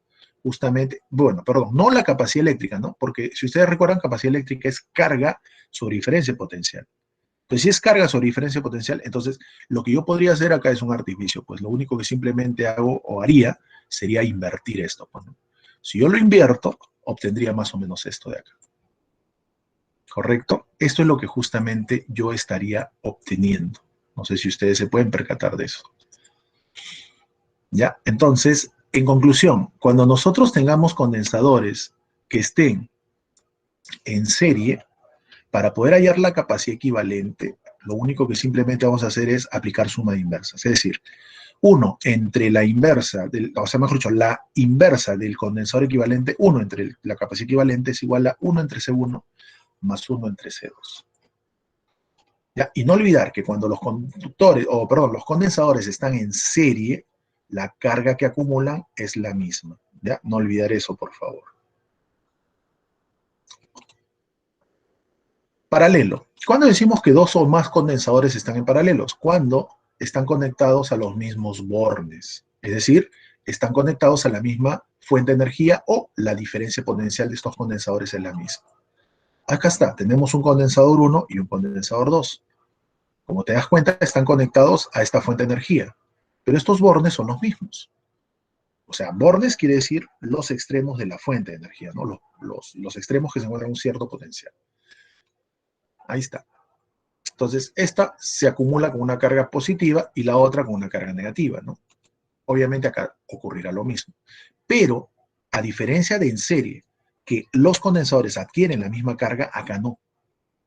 Justamente, bueno, perdón, no la capacidad eléctrica, ¿no? Porque si ustedes recuerdan, capacidad eléctrica es carga sobre diferencia potencial. Entonces, si es carga sobre diferencia potencial, entonces lo que yo podría hacer acá es un artificio. Pues lo único que simplemente hago o haría sería invertir esto. Pues, ¿no? Si yo lo invierto, obtendría más o menos esto de acá. ¿Correcto? Esto es lo que justamente yo estaría obteniendo. No sé si ustedes se pueden percatar de eso. ¿Ya? Entonces, en conclusión, cuando nosotros tengamos condensadores que estén en serie, para poder hallar la capacidad equivalente, lo único que simplemente vamos a hacer es aplicar suma de inversas. Es decir, 1 entre la inversa, o sea, mejor dicho, la inversa del condensador equivalente, 1 entre la capacidad equivalente es igual a 1 entre C1 más 1 entre C2. ¿Ya? Y no olvidar que cuando los conductores, o perdón, los condensadores están en serie, la carga que acumulan es la misma. ¿Ya? No olvidar eso, por favor. Paralelo. ¿Cuándo decimos que dos o más condensadores están en paralelos? Cuando están conectados a los mismos bornes. Es decir, están conectados a la misma fuente de energía o la diferencia potencial de estos condensadores es la misma. Acá está, tenemos un condensador 1 y un condensador 2. Como te das cuenta, están conectados a esta fuente de energía, pero estos bornes son los mismos. O sea, bornes quiere decir los extremos de la fuente de energía, ¿no? Los extremos que se encuentran en un cierto potencial. Ahí está. Entonces, esta se acumula con una carga positiva y la otra con una carga negativa, ¿no? Obviamente acá ocurrirá lo mismo. Pero, a diferencia de en serie, que los condensadores adquieren la misma carga, acá no.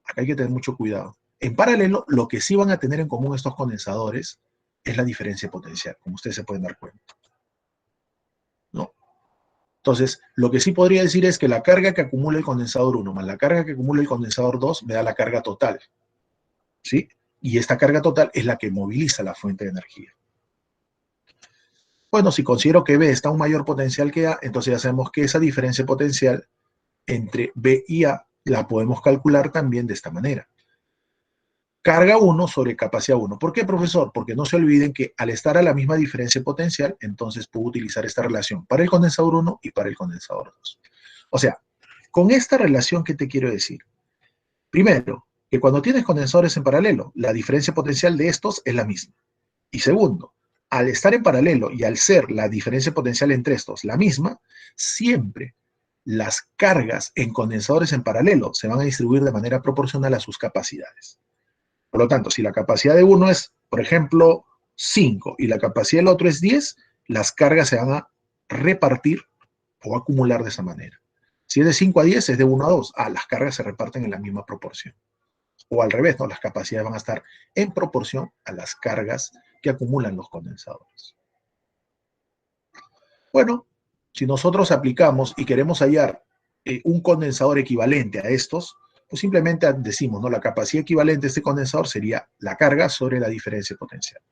Acá hay que tener mucho cuidado. En paralelo, lo que sí van a tener en común estos condensadores es la diferencia potencial, como ustedes se pueden dar cuenta, ¿no? Entonces, lo que sí podría decir es que la carga que acumula el condensador 1 más la carga que acumula el condensador 2 me da la carga total, ¿sí? Y esta carga total es la que moviliza la fuente de energía. Bueno, si considero que B está a un mayor potencial que A, entonces ya sabemos que esa diferencia potencial entre B y A la podemos calcular también de esta manera. Carga 1 sobre capacidad 1. ¿Por qué, profesor? Porque no se olviden que al estar a la misma diferencia potencial, entonces puedo utilizar esta relación para el condensador 1 y para el condensador 2. O sea, con esta relación, ¿qué te quiero decir? Primero, que cuando tienes condensadores en paralelo, la diferencia potencial de estos es la misma. Y segundo, al estar en paralelo y al ser la diferencia potencial entre estos la misma, siempre las cargas en condensadores en paralelo se van a distribuir de manera proporcional a sus capacidades. Por lo tanto, si la capacidad de uno es, por ejemplo, 5 y la capacidad del otro es 10, las cargas se van a repartir o acumular de esa manera. Si es de 5 a 10, es de 1 a 2. Las cargas se reparten en la misma proporción. O al revés, ¿no? Las capacidades van a estar en proporción a las cargas que acumulan los condensadores. Bueno, si nosotros aplicamos y queremos hallar un condensador equivalente a estos, pues simplemente decimos, ¿no? La capacidad equivalente de este condensador sería la carga sobre la diferencia potencial.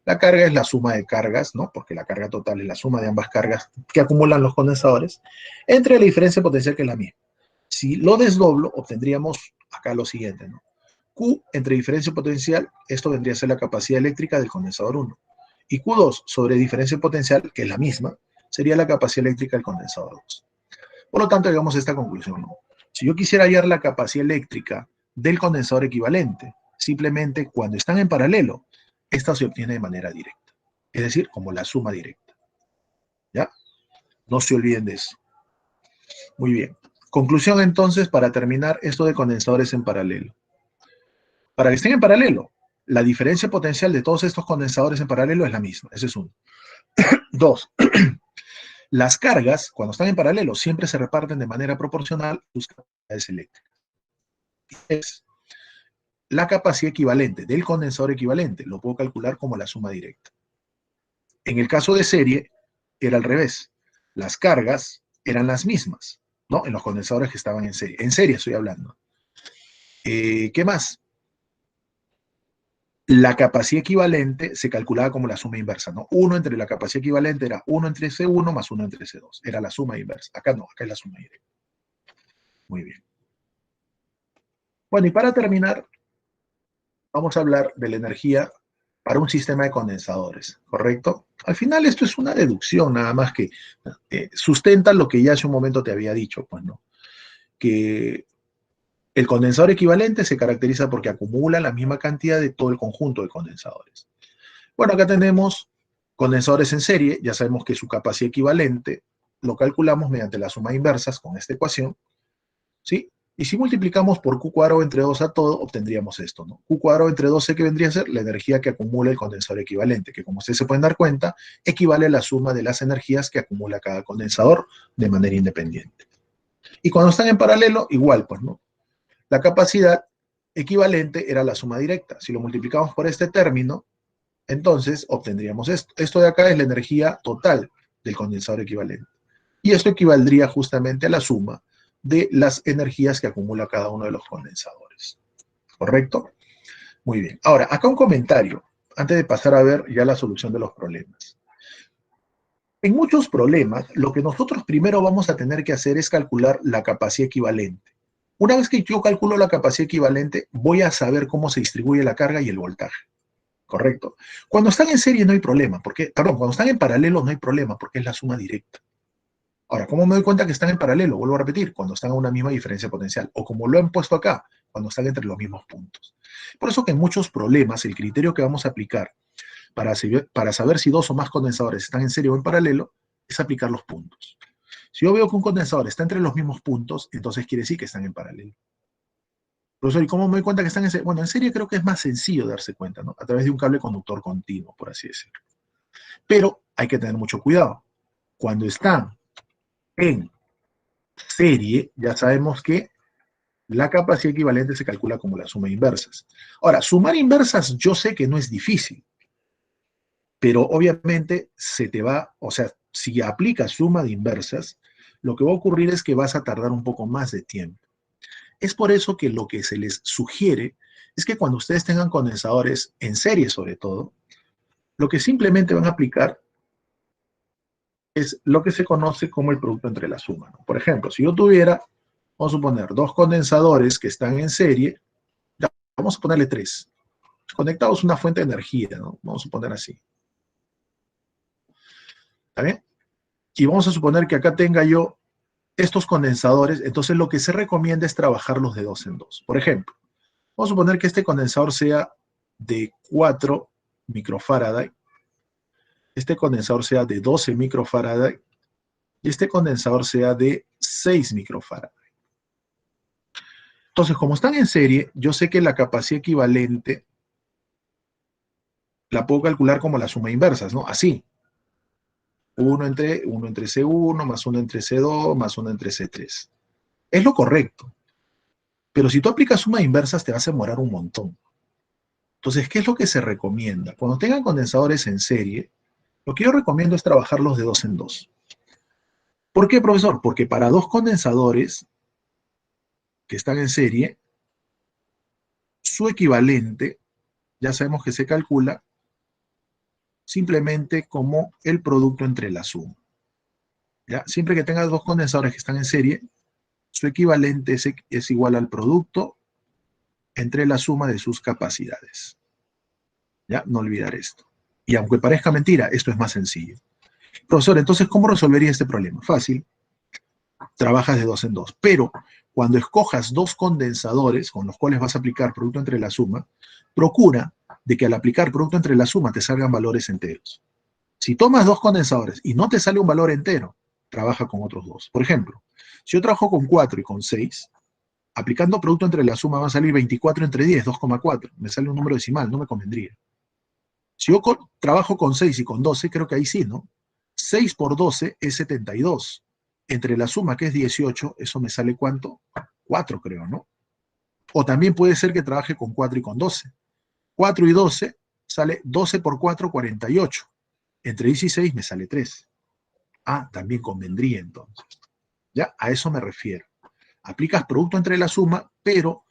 La carga es la suma de cargas, ¿no? Porque la carga total es la suma de ambas cargas que acumulan los condensadores, entre la diferencia potencial que es la misma. Si lo desdoblo, obtendríamos acá lo siguiente, ¿no? Q entre diferencia potencial, esto vendría a ser la capacidad eléctrica del condensador 1. Y Q2 sobre diferencia potencial, que es la misma, sería la capacidad eléctrica del condensador 2. Por lo tanto, llegamos a esta conclusión, ¿no? Si yo quisiera hallar la capacidad eléctrica del condensador equivalente, simplemente cuando están en paralelo, esta se obtiene de manera directa. Es decir, como la suma directa. ¿Ya? No se olviden de eso. Muy bien. Conclusión entonces, para terminar, esto de condensadores en paralelo. Para que estén en paralelo, la diferencia potencial de todos estos condensadores en paralelo es la misma. Ese es uno. Dos, las cargas, cuando están en paralelo, siempre se reparten de manera proporcional a sus capacidades eléctricas. Es la capacidad equivalente del condensador equivalente, lo puedo calcular como la suma directa. En el caso de serie, era al revés. Las cargas eran las mismas, ¿no? En los condensadores que estaban en serie. En serie estoy hablando. ¿Qué más? La capacidad equivalente se calculaba como la suma inversa, ¿no? 1 entre la capacidad equivalente era 1 entre C1 más 1 entre C2. Era la suma inversa. Acá no, acá es la suma directa. Muy bien. Bueno, y para terminar, vamos a hablar de la energía para un sistema de condensadores, ¿correcto? Al final esto es una deducción nada más que sustenta lo que ya hace un momento te había dicho, pues, ¿no? Que el condensador equivalente se caracteriza porque acumula la misma cantidad de todo el conjunto de condensadores. Bueno, acá tenemos condensadores en serie, ya sabemos que su capacidad equivalente lo calculamos mediante la suma inversas con esta ecuación, ¿sí? Y si multiplicamos por Q cuadrado entre 2 a todo, obtendríamos esto, ¿no? Q cuadrado entre 12, que vendría a ser la energía que acumula el condensador equivalente, que como ustedes se pueden dar cuenta, equivale a la suma de las energías que acumula cada condensador de manera independiente. Y cuando están en paralelo, igual, pues, ¿no? La capacidad equivalente era la suma directa. Si lo multiplicamos por este término, entonces obtendríamos esto. Esto de acá es la energía total del condensador equivalente. Y esto equivaldría justamente a la suma de las energías que acumula cada uno de los condensadores. ¿Correcto? Muy bien. Ahora, acá un comentario, antes de pasar a ver ya la solución de los problemas. En muchos problemas, lo que nosotros primero vamos a tener que hacer es calcular la capacidad equivalente. Una vez que yo calculo la capacidad equivalente, voy a saber cómo se distribuye la carga y el voltaje. ¿Correcto? Cuando están en serie no hay problema, cuando están en paralelo no hay problema, porque es la suma directa. Ahora, ¿cómo me doy cuenta que están en paralelo? Vuelvo a repetir, cuando están a una misma diferencia potencial, o como lo han puesto acá, cuando están entre los mismos puntos. Por eso que en muchos problemas el criterio que vamos a aplicar para saber si dos o más condensadores están en serie o en paralelo es aplicar los puntos. Si yo veo que un condensador está entre los mismos puntos, entonces quiere decir que están en paralelo. Profesor, ¿y cómo me doy cuenta que están en serie? Bueno, en serie creo que es más sencillo darse cuenta, ¿no? A través de un cable conductor continuo, por así decirlo. Pero hay que tener mucho cuidado. Cuando están en serie, ya sabemos que la capacidad equivalente se calcula como la suma de inversas. Ahora, sumar inversas yo sé que no es difícil, pero obviamente se te va, o sea, si aplicas suma de inversas, lo que va a ocurrir es que vas a tardar un poco más de tiempo. Es por eso que lo que se les sugiere es que cuando ustedes tengan condensadores en serie sobre todo, lo que simplemente van a aplicar es lo que se conoce como el producto entre la suma, ¿no? Por ejemplo, si yo tuviera, vamos a suponer, dos condensadores que están en serie, ya, vamos a ponerle tres, conectados a una fuente de energía, ¿no? Vamos a suponer así. ¿Está bien? Y vamos a suponer que acá tenga yo estos condensadores, entonces lo que se recomienda es trabajarlos de dos en dos. Por ejemplo, vamos a suponer que este condensador sea de 4 microfarad, este condensador sea de 12 microfarad y este condensador sea de 6 microfarad. Entonces, como están en serie, yo sé que la capacidad equivalente la puedo calcular como la suma inversas, ¿no? Así. Uno entre C1, más uno entre C2, más uno entre C3. Es lo correcto. Pero si tú aplicas sumas inversas, te vas a demorar un montón. Entonces, ¿qué es lo que se recomienda? Cuando tengan condensadores en serie, lo que yo recomiendo es trabajarlos de dos en dos. ¿Por qué, profesor? Porque para dos condensadores que están en serie, su equivalente, ya sabemos que se calcula simplemente como el producto entre la suma. ¿Ya? Siempre que tengas dos condensadores que están en serie, su equivalente es igual al producto entre la suma de sus capacidades. ¿Ya? No olvidar esto. Y aunque parezca mentira, esto es más sencillo. Profesor, entonces, ¿cómo resolvería este problema? Fácil. Trabajas de dos en dos. Pero cuando escojas dos condensadores con los cuales vas a aplicar producto entre la suma, procura de que al aplicar producto entre la suma te salgan valores enteros. Si tomas dos condensadores y no te sale un valor entero, trabaja con otros dos. Por ejemplo, si yo trabajo con 4 y con 6, aplicando producto entre la suma va a salir 24 entre 10, 2,4. Me sale un número decimal, no me convendría. Si yo trabajo con 6 y con 12, creo que ahí sí, ¿no? 6 por 12 es 72. Entre la suma, que es 18, eso me sale ¿cuánto? 4, creo, ¿no? O también puede ser que trabaje con 4 y con 12. 4 y 12 sale 12 por 4, 48. Entre 16 me sale 3. Ah, también convendría entonces. ¿Ya? A eso me refiero. Aplicas producto entre la suma, pero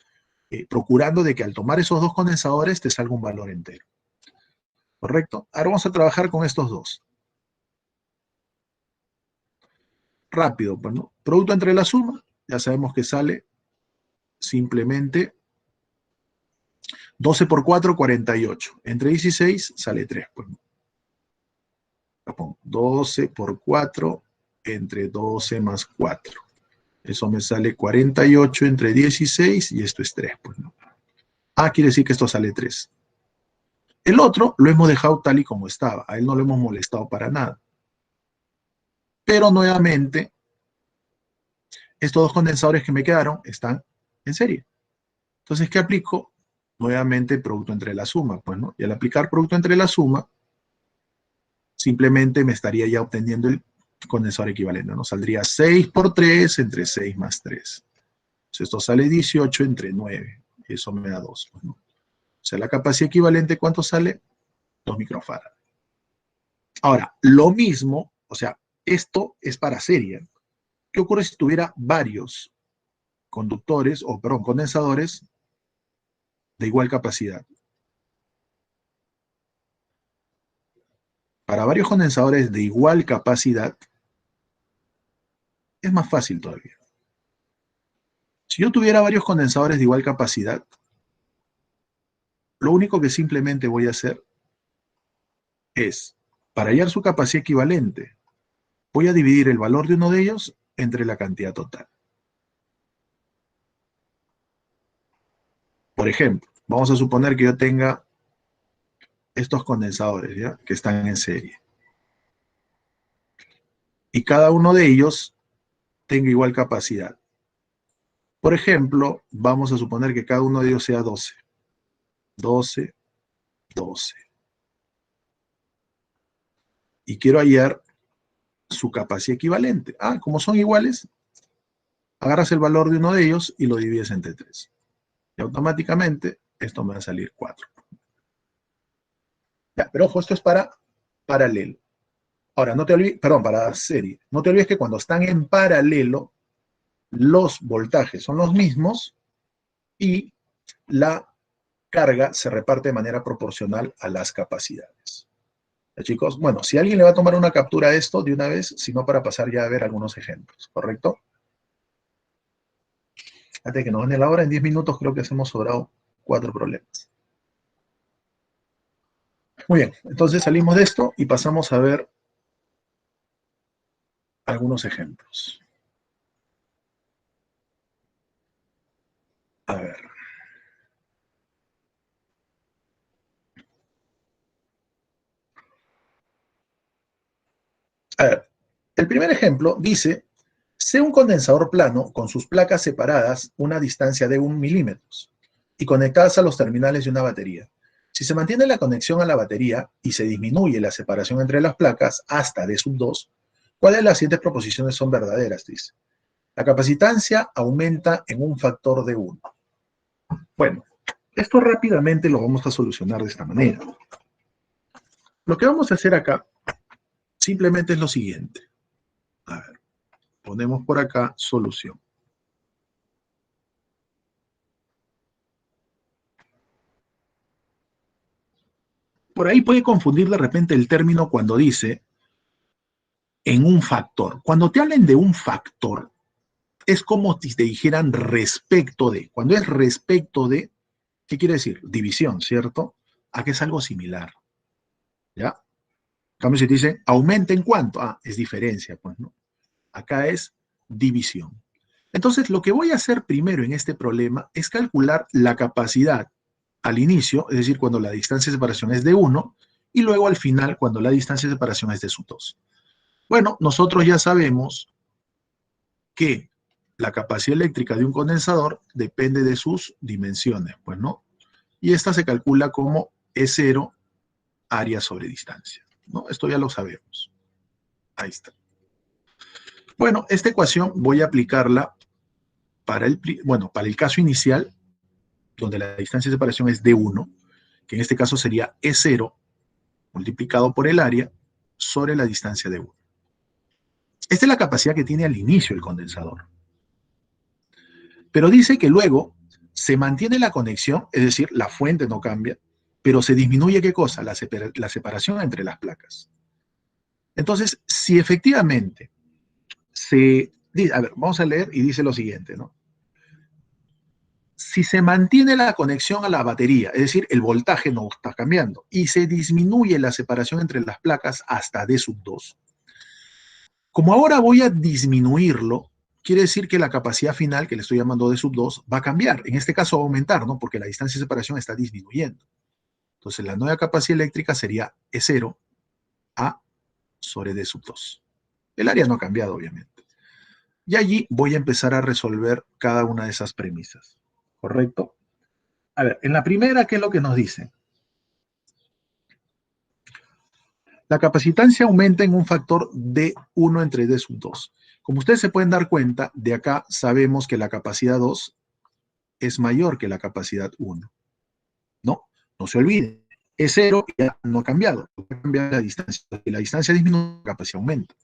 procurando de que al tomar esos dos condensadores te salga un valor entero. ¿Correcto? Ahora vamos a trabajar con estos dos. Rápido, pues, ¿no? Producto entre la suma, ya sabemos que sale simplemente 12 por 4, 48. Entre 16 sale 3. Pues, lo pongo 12 por 4 entre 12 más 4. Eso me sale 48 entre 16 y esto es 3. Pues, ¿no? Ah, quiere decir que esto sale 3. El otro lo hemos dejado tal y como estaba. A él no lo hemos molestado para nada. Pero nuevamente, estos dos condensadores que me quedaron están en serie. Entonces, ¿qué aplico? Nuevamente, producto entre la suma. Pues, ¿no? Y al aplicar producto entre la suma, simplemente me estaría ya obteniendo el condensador equivalente, ¿no? Saldría 6 por 3 entre 6 más 3. Entonces, esto sale 18 entre 9. Y eso me da 2. Pues, ¿no? O sea, la capacidad equivalente, ¿cuánto sale? 2 microfarads. Ahora, lo mismo, o sea, esto es para serie. ¿Qué ocurre si tuviera varios conductores, o perdón, condensadores de igual capacidad? Para varios condensadores de igual capacidad, es más fácil todavía. Si yo tuviera varios condensadores de igual capacidad, lo único que simplemente voy a hacer es, para hallar su capacidad equivalente, voy a dividir el valor de uno de ellos entre la cantidad total. Por ejemplo, vamos a suponer que yo tenga estos condensadores, ¿ya? Que están en serie. Y cada uno de ellos tenga igual capacidad. Por ejemplo, vamos a suponer que cada uno de ellos sea 12. 12, 12. Y quiero hallar su capacidad equivalente. Ah, como son iguales, agarras el valor de uno de ellos y lo divides entre 3. Y automáticamente esto me va a salir 4. Ya, pero ojo, esto es para paralelo. Ahora, no te olvides, perdón, para serie. No te olvides que cuando están en paralelo, los voltajes son los mismos y la carga se reparte de manera proporcional a las capacidades. ¿Ya, chicos? Bueno, si alguien le va a tomar una captura a esto de una vez, sino para pasar ya a ver algunos ejemplos, ¿correcto? Antes de que nos den la hora, en 10 minutos creo que hemos sobrado 4 problemas. Muy bien, entonces salimos de esto y pasamos a ver algunos ejemplos. A ver. A ver, el primer ejemplo dice, sé un condensador plano con sus placas separadas una distancia de 1 milímetro y conectadas a los terminales de una batería. Si se mantiene la conexión a la batería y se disminuye la separación entre las placas hasta D sub 2, ¿cuáles de las siguientes proposiciones son verdaderas? Dice. La capacitancia aumenta en un factor de 1. Bueno, esto rápidamente lo vamos a solucionar de esta manera. Lo que vamos a hacer acá simplemente es lo siguiente. A ver, ponemos por acá solución. Por ahí puede confundir de repente el término cuando dice en un factor. Cuando te hablen de un factor, es como si te dijeran respecto de. Cuando es respecto de, ¿qué quiere decir? División, ¿cierto? A que es algo similar. ¿Ya? En cambio, si te dicen aumenta en cuánto, es diferencia, pues, ¿no? Acá es división. Entonces, lo que voy a hacer primero en este problema es calcular la capacidad al inicio, es decir, cuando la distancia de separación es de 1, y luego al final, cuando la distancia de separación es de sub 2. Bueno, nosotros ya sabemos que la capacidad eléctrica de un condensador depende de sus dimensiones, pues, ¿no? Y esta se calcula como E0 área sobre distancia, ¿no? Esto ya lo sabemos. Ahí está. Bueno, esta ecuación voy a aplicarla para el caso inicial, donde la distancia de separación es D1, que en este caso sería E0 multiplicado por el área sobre la distancia de 1. Esta es la capacidad que tiene al inicio el condensador. Pero dice que luego se mantiene la conexión, es decir, la fuente no cambia, pero se disminuye ¿qué cosa? La separación entre las placas. Entonces, si efectivamente a ver, vamos a leer y dice lo siguiente, ¿no? Si se mantiene la conexión a la batería, es decir, el voltaje no está cambiando, y se disminuye la separación entre las placas hasta D sub 2, como ahora voy a disminuirlo, quiere decir que la capacidad final, que le estoy llamando D sub 2, va a cambiar. En este caso va a aumentar, ¿no? Porque la distancia de separación está disminuyendo. Entonces la nueva capacidad eléctrica sería E0 A sobre D sub 2. El área no ha cambiado, obviamente. Y allí voy a empezar a resolver cada una de esas premisas. ¿Correcto? A ver, en la primera, ¿qué es lo que nos dice? La capacitancia aumenta en un factor de 1 entre D sub 2. Como ustedes se pueden dar cuenta, de acá sabemos que la capacidad 2 es mayor que la capacidad 1. No, no se olviden. Es 0 y ya no ha cambiado. Ha cambiado la distancia. Si la distancia disminuye, la capacidad aumenta.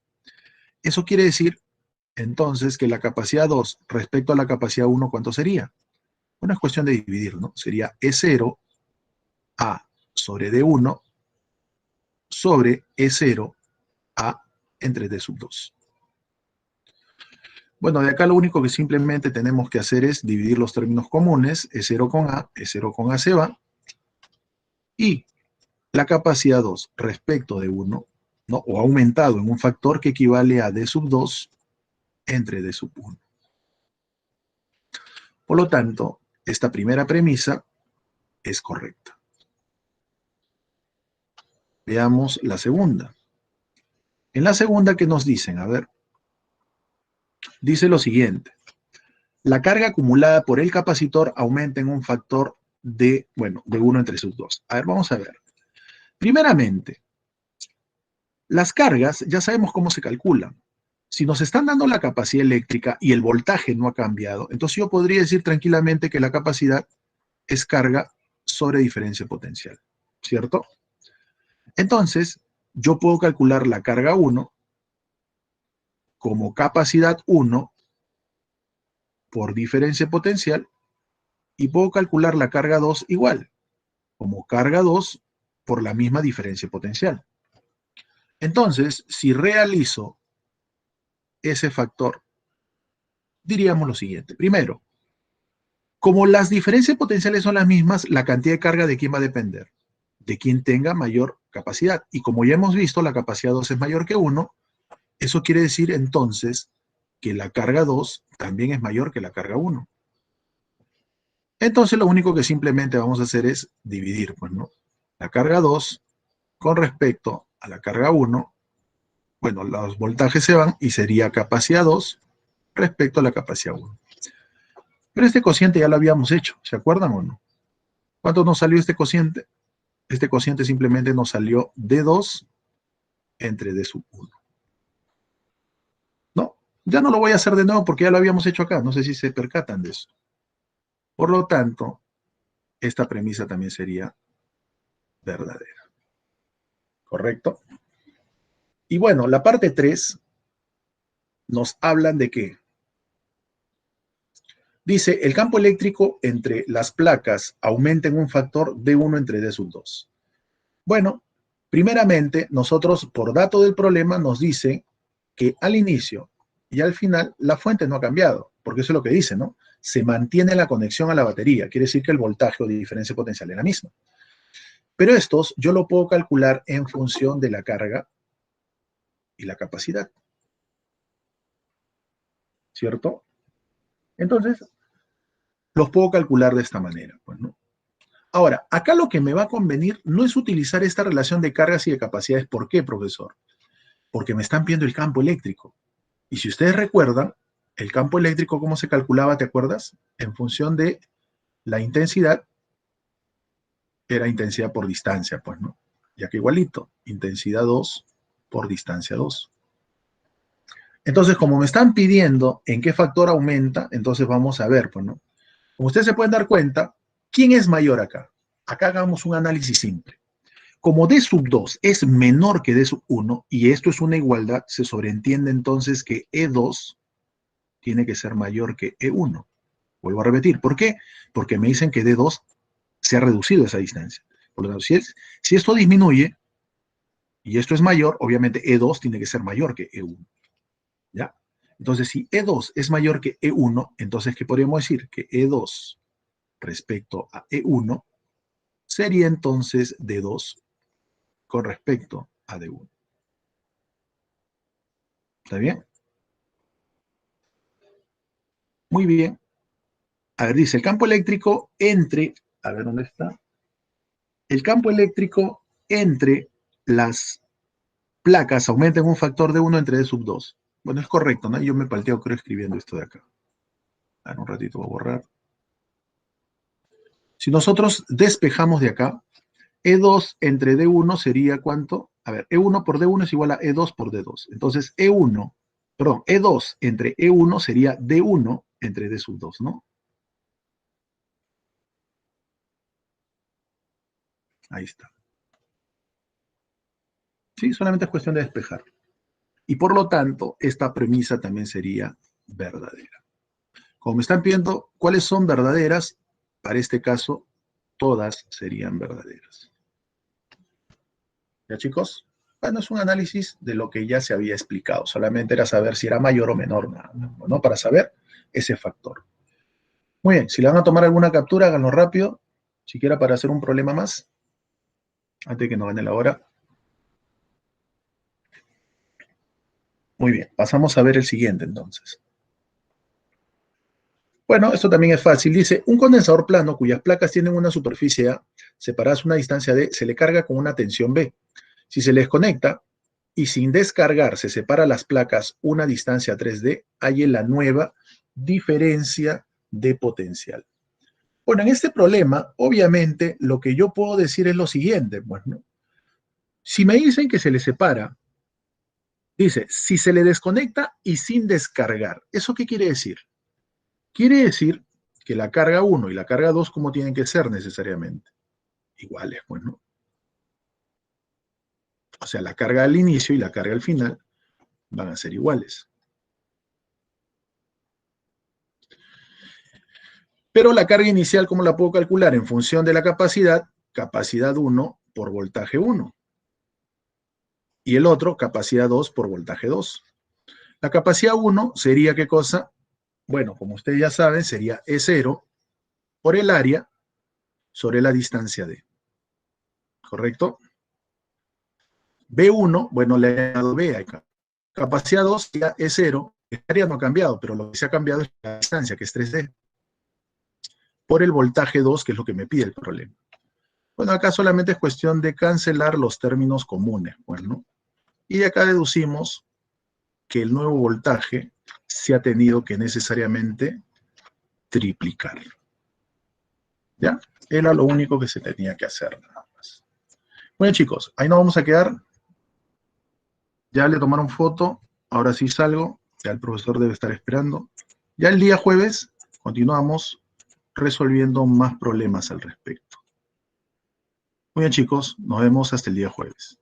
Eso quiere decir, entonces, que la capacidad 2 respecto a la capacidad 1, ¿cuánto sería? Bueno, es cuestión de dividir, ¿no? Sería E0 A sobre D1 sobre E0 A entre D sub 2. Bueno, de acá lo único que simplemente tenemos que hacer es dividir los términos comunes, E0 con A, E0 con A se va, y la capacidad 2 respecto de 1, ¿no? O aumentado en un factor que equivale a D sub 2 entre D sub 1. Por lo tanto, esta primera premisa es correcta. Veamos la segunda. En la segunda, ¿qué nos dicen? A ver, dice lo siguiente. La carga acumulada por el capacitor aumenta en un factor de 1 entre sub 2. A ver, vamos a ver. Primeramente, las cargas ya sabemos cómo se calculan. Si nos están dando la capacidad eléctrica y el voltaje no ha cambiado, entonces yo podría decir tranquilamente que la capacidad es carga sobre diferencia potencial, ¿cierto? Entonces, yo puedo calcular la carga 1 como capacidad 1 por diferencia potencial y puedo calcular la carga 2 igual, como carga 2 por la misma diferencia potencial. Entonces, si realizo ese factor, diríamos lo siguiente. Primero, como las diferencias potenciales son las mismas, la cantidad de carga ¿de quién va a depender? De quien tenga mayor capacidad. Y como ya hemos visto, la capacidad 2 es mayor que 1, eso quiere decir entonces que la carga 2 también es mayor que la carga 1. Entonces lo único que simplemente vamos a hacer es dividir, pues, ¿no? La carga 2 con respecto a la carga 1, bueno, los voltajes se van y sería capacidad 2 respecto a la capacidad 1. Pero este cociente ya lo habíamos hecho, ¿se acuerdan o no? ¿Cuánto nos salió este cociente? Este cociente simplemente nos salió D2 entre D sub 1. ¿No? Ya no lo voy a hacer de nuevo porque ya lo habíamos hecho acá. No sé si se percatan de eso. Por lo tanto, esta premisa también sería verdadera. ¿Correcto? Y bueno, la parte 3 nos hablan de qué. Dice, el campo eléctrico entre las placas aumenta en un factor D1 entre D sub 2. Bueno, primeramente, nosotros por dato del problema nos dice que al inicio y al final la fuente no ha cambiado, porque eso es lo que dice, ¿no? Se mantiene la conexión a la batería, quiere decir que el voltaje o diferencia potencial es la misma. Pero estos yo lo puedo calcular en función de la carga y la capacidad, ¿cierto? Entonces, los puedo calcular de esta manera, pues, ¿no? Ahora, acá lo que me va a convenir no es utilizar esta relación de cargas y de capacidades. ¿Por qué, profesor? Porque me están viendo el campo eléctrico. Y si ustedes recuerdan, el campo eléctrico, ¿cómo se calculaba, te acuerdas? En función de la intensidad, era intensidad por distancia, pues, ¿no? Ya que igualito, intensidad 2 por distancia 2. Entonces, como me están pidiendo en qué factor aumenta, entonces vamos a ver, pues, ¿no? Como ustedes se pueden dar cuenta, ¿quién es mayor acá? Acá hagamos un análisis simple. Como D sub 2 es menor que D sub 1, y esto es una igualdad, se sobreentiende entonces que E2 tiene que ser mayor que E1. Vuelvo a repetir, ¿por qué? Porque me dicen que D2 se ha reducido esa distancia. Por lo tanto, si esto disminuye y esto es mayor, obviamente E2 tiene que ser mayor que E1. ¿Ya? Entonces, si E2 es mayor que E1, entonces, ¿qué podríamos decir? Que E2 respecto a E1 sería entonces D2 con respecto a D1. ¿Está bien? Muy bien. A ver, dice, el campo eléctrico entre, a ver dónde está, el campo eléctrico entre las placas aumenta en un factor de 1 entre D sub 2. Bueno, es correcto, ¿no? Yo me palteo, creo, escribiendo esto de acá. A ver, un ratito voy a borrar. Si nosotros despejamos de acá, E2 entre D1 sería ¿cuánto? A ver, E1 por D1 es igual a E2 por D2. Entonces, E2 entre E1 sería D1 entre D sub 2, ¿no? Ahí está. Sí, solamente es cuestión de despejar. Y por lo tanto, esta premisa también sería verdadera. Como me están pidiendo cuáles son verdaderas, para este caso, todas serían verdaderas. ¿Ya, chicos? Bueno, es un análisis de lo que ya se había explicado. Solamente era saber si era mayor o menor, ¿no? Para saber ese factor. Muy bien, si le van a tomar alguna captura, háganlo rápido, siquiera para hacer un problema más, antes de que nos gane la hora. Muy bien, pasamos a ver el siguiente entonces. Bueno, esto también es fácil. Dice, un condensador plano cuyas placas tienen una superficie A separadas una distancia D, se le carga con una tensión B. Si se le desconecta y sin descargar se separa las placas una distancia 3D, hay la nueva diferencia de potencial. Bueno, en este problema, obviamente, lo que yo puedo decir es lo siguiente, pues, ¿no? Si me dicen que se le separa, dice, si se le desconecta y sin descargar, ¿eso qué quiere decir? Quiere decir que la carga 1 y la carga 2, ¿cómo tienen que ser necesariamente? Iguales, pues, ¿no? O sea, la carga al inicio y la carga al final van a ser iguales. Pero la carga inicial, ¿cómo la puedo calcular? En función de la capacidad, capacidad 1 por voltaje 1. Y el otro, capacidad 2 por voltaje 2. La capacidad 1 sería, ¿qué cosa? Bueno, como ustedes ya saben, sería E0 por el área sobre la distancia D. ¿Correcto? B1, bueno, le he añadido B acá. Capacidad 2 ya es 0. El área no ha cambiado, pero lo que se ha cambiado es la distancia, que es 3D, por el voltaje 2, que es lo que me pide el problema. Bueno, acá solamente es cuestión de cancelar los términos comunes, pues, ¿no? Y de acá deducimos que el nuevo voltaje se ha tenido que necesariamente triplicar. ¿Ya? Era lo único que se tenía que hacer, nada más. Bueno, chicos, ahí nos vamos a quedar. Ya le tomaron foto, ahora sí salgo, ya el profesor debe estar esperando. Ya el día jueves continuamos resolviendo más problemas al respecto. Muy bien, chicos, nos vemos hasta el día jueves.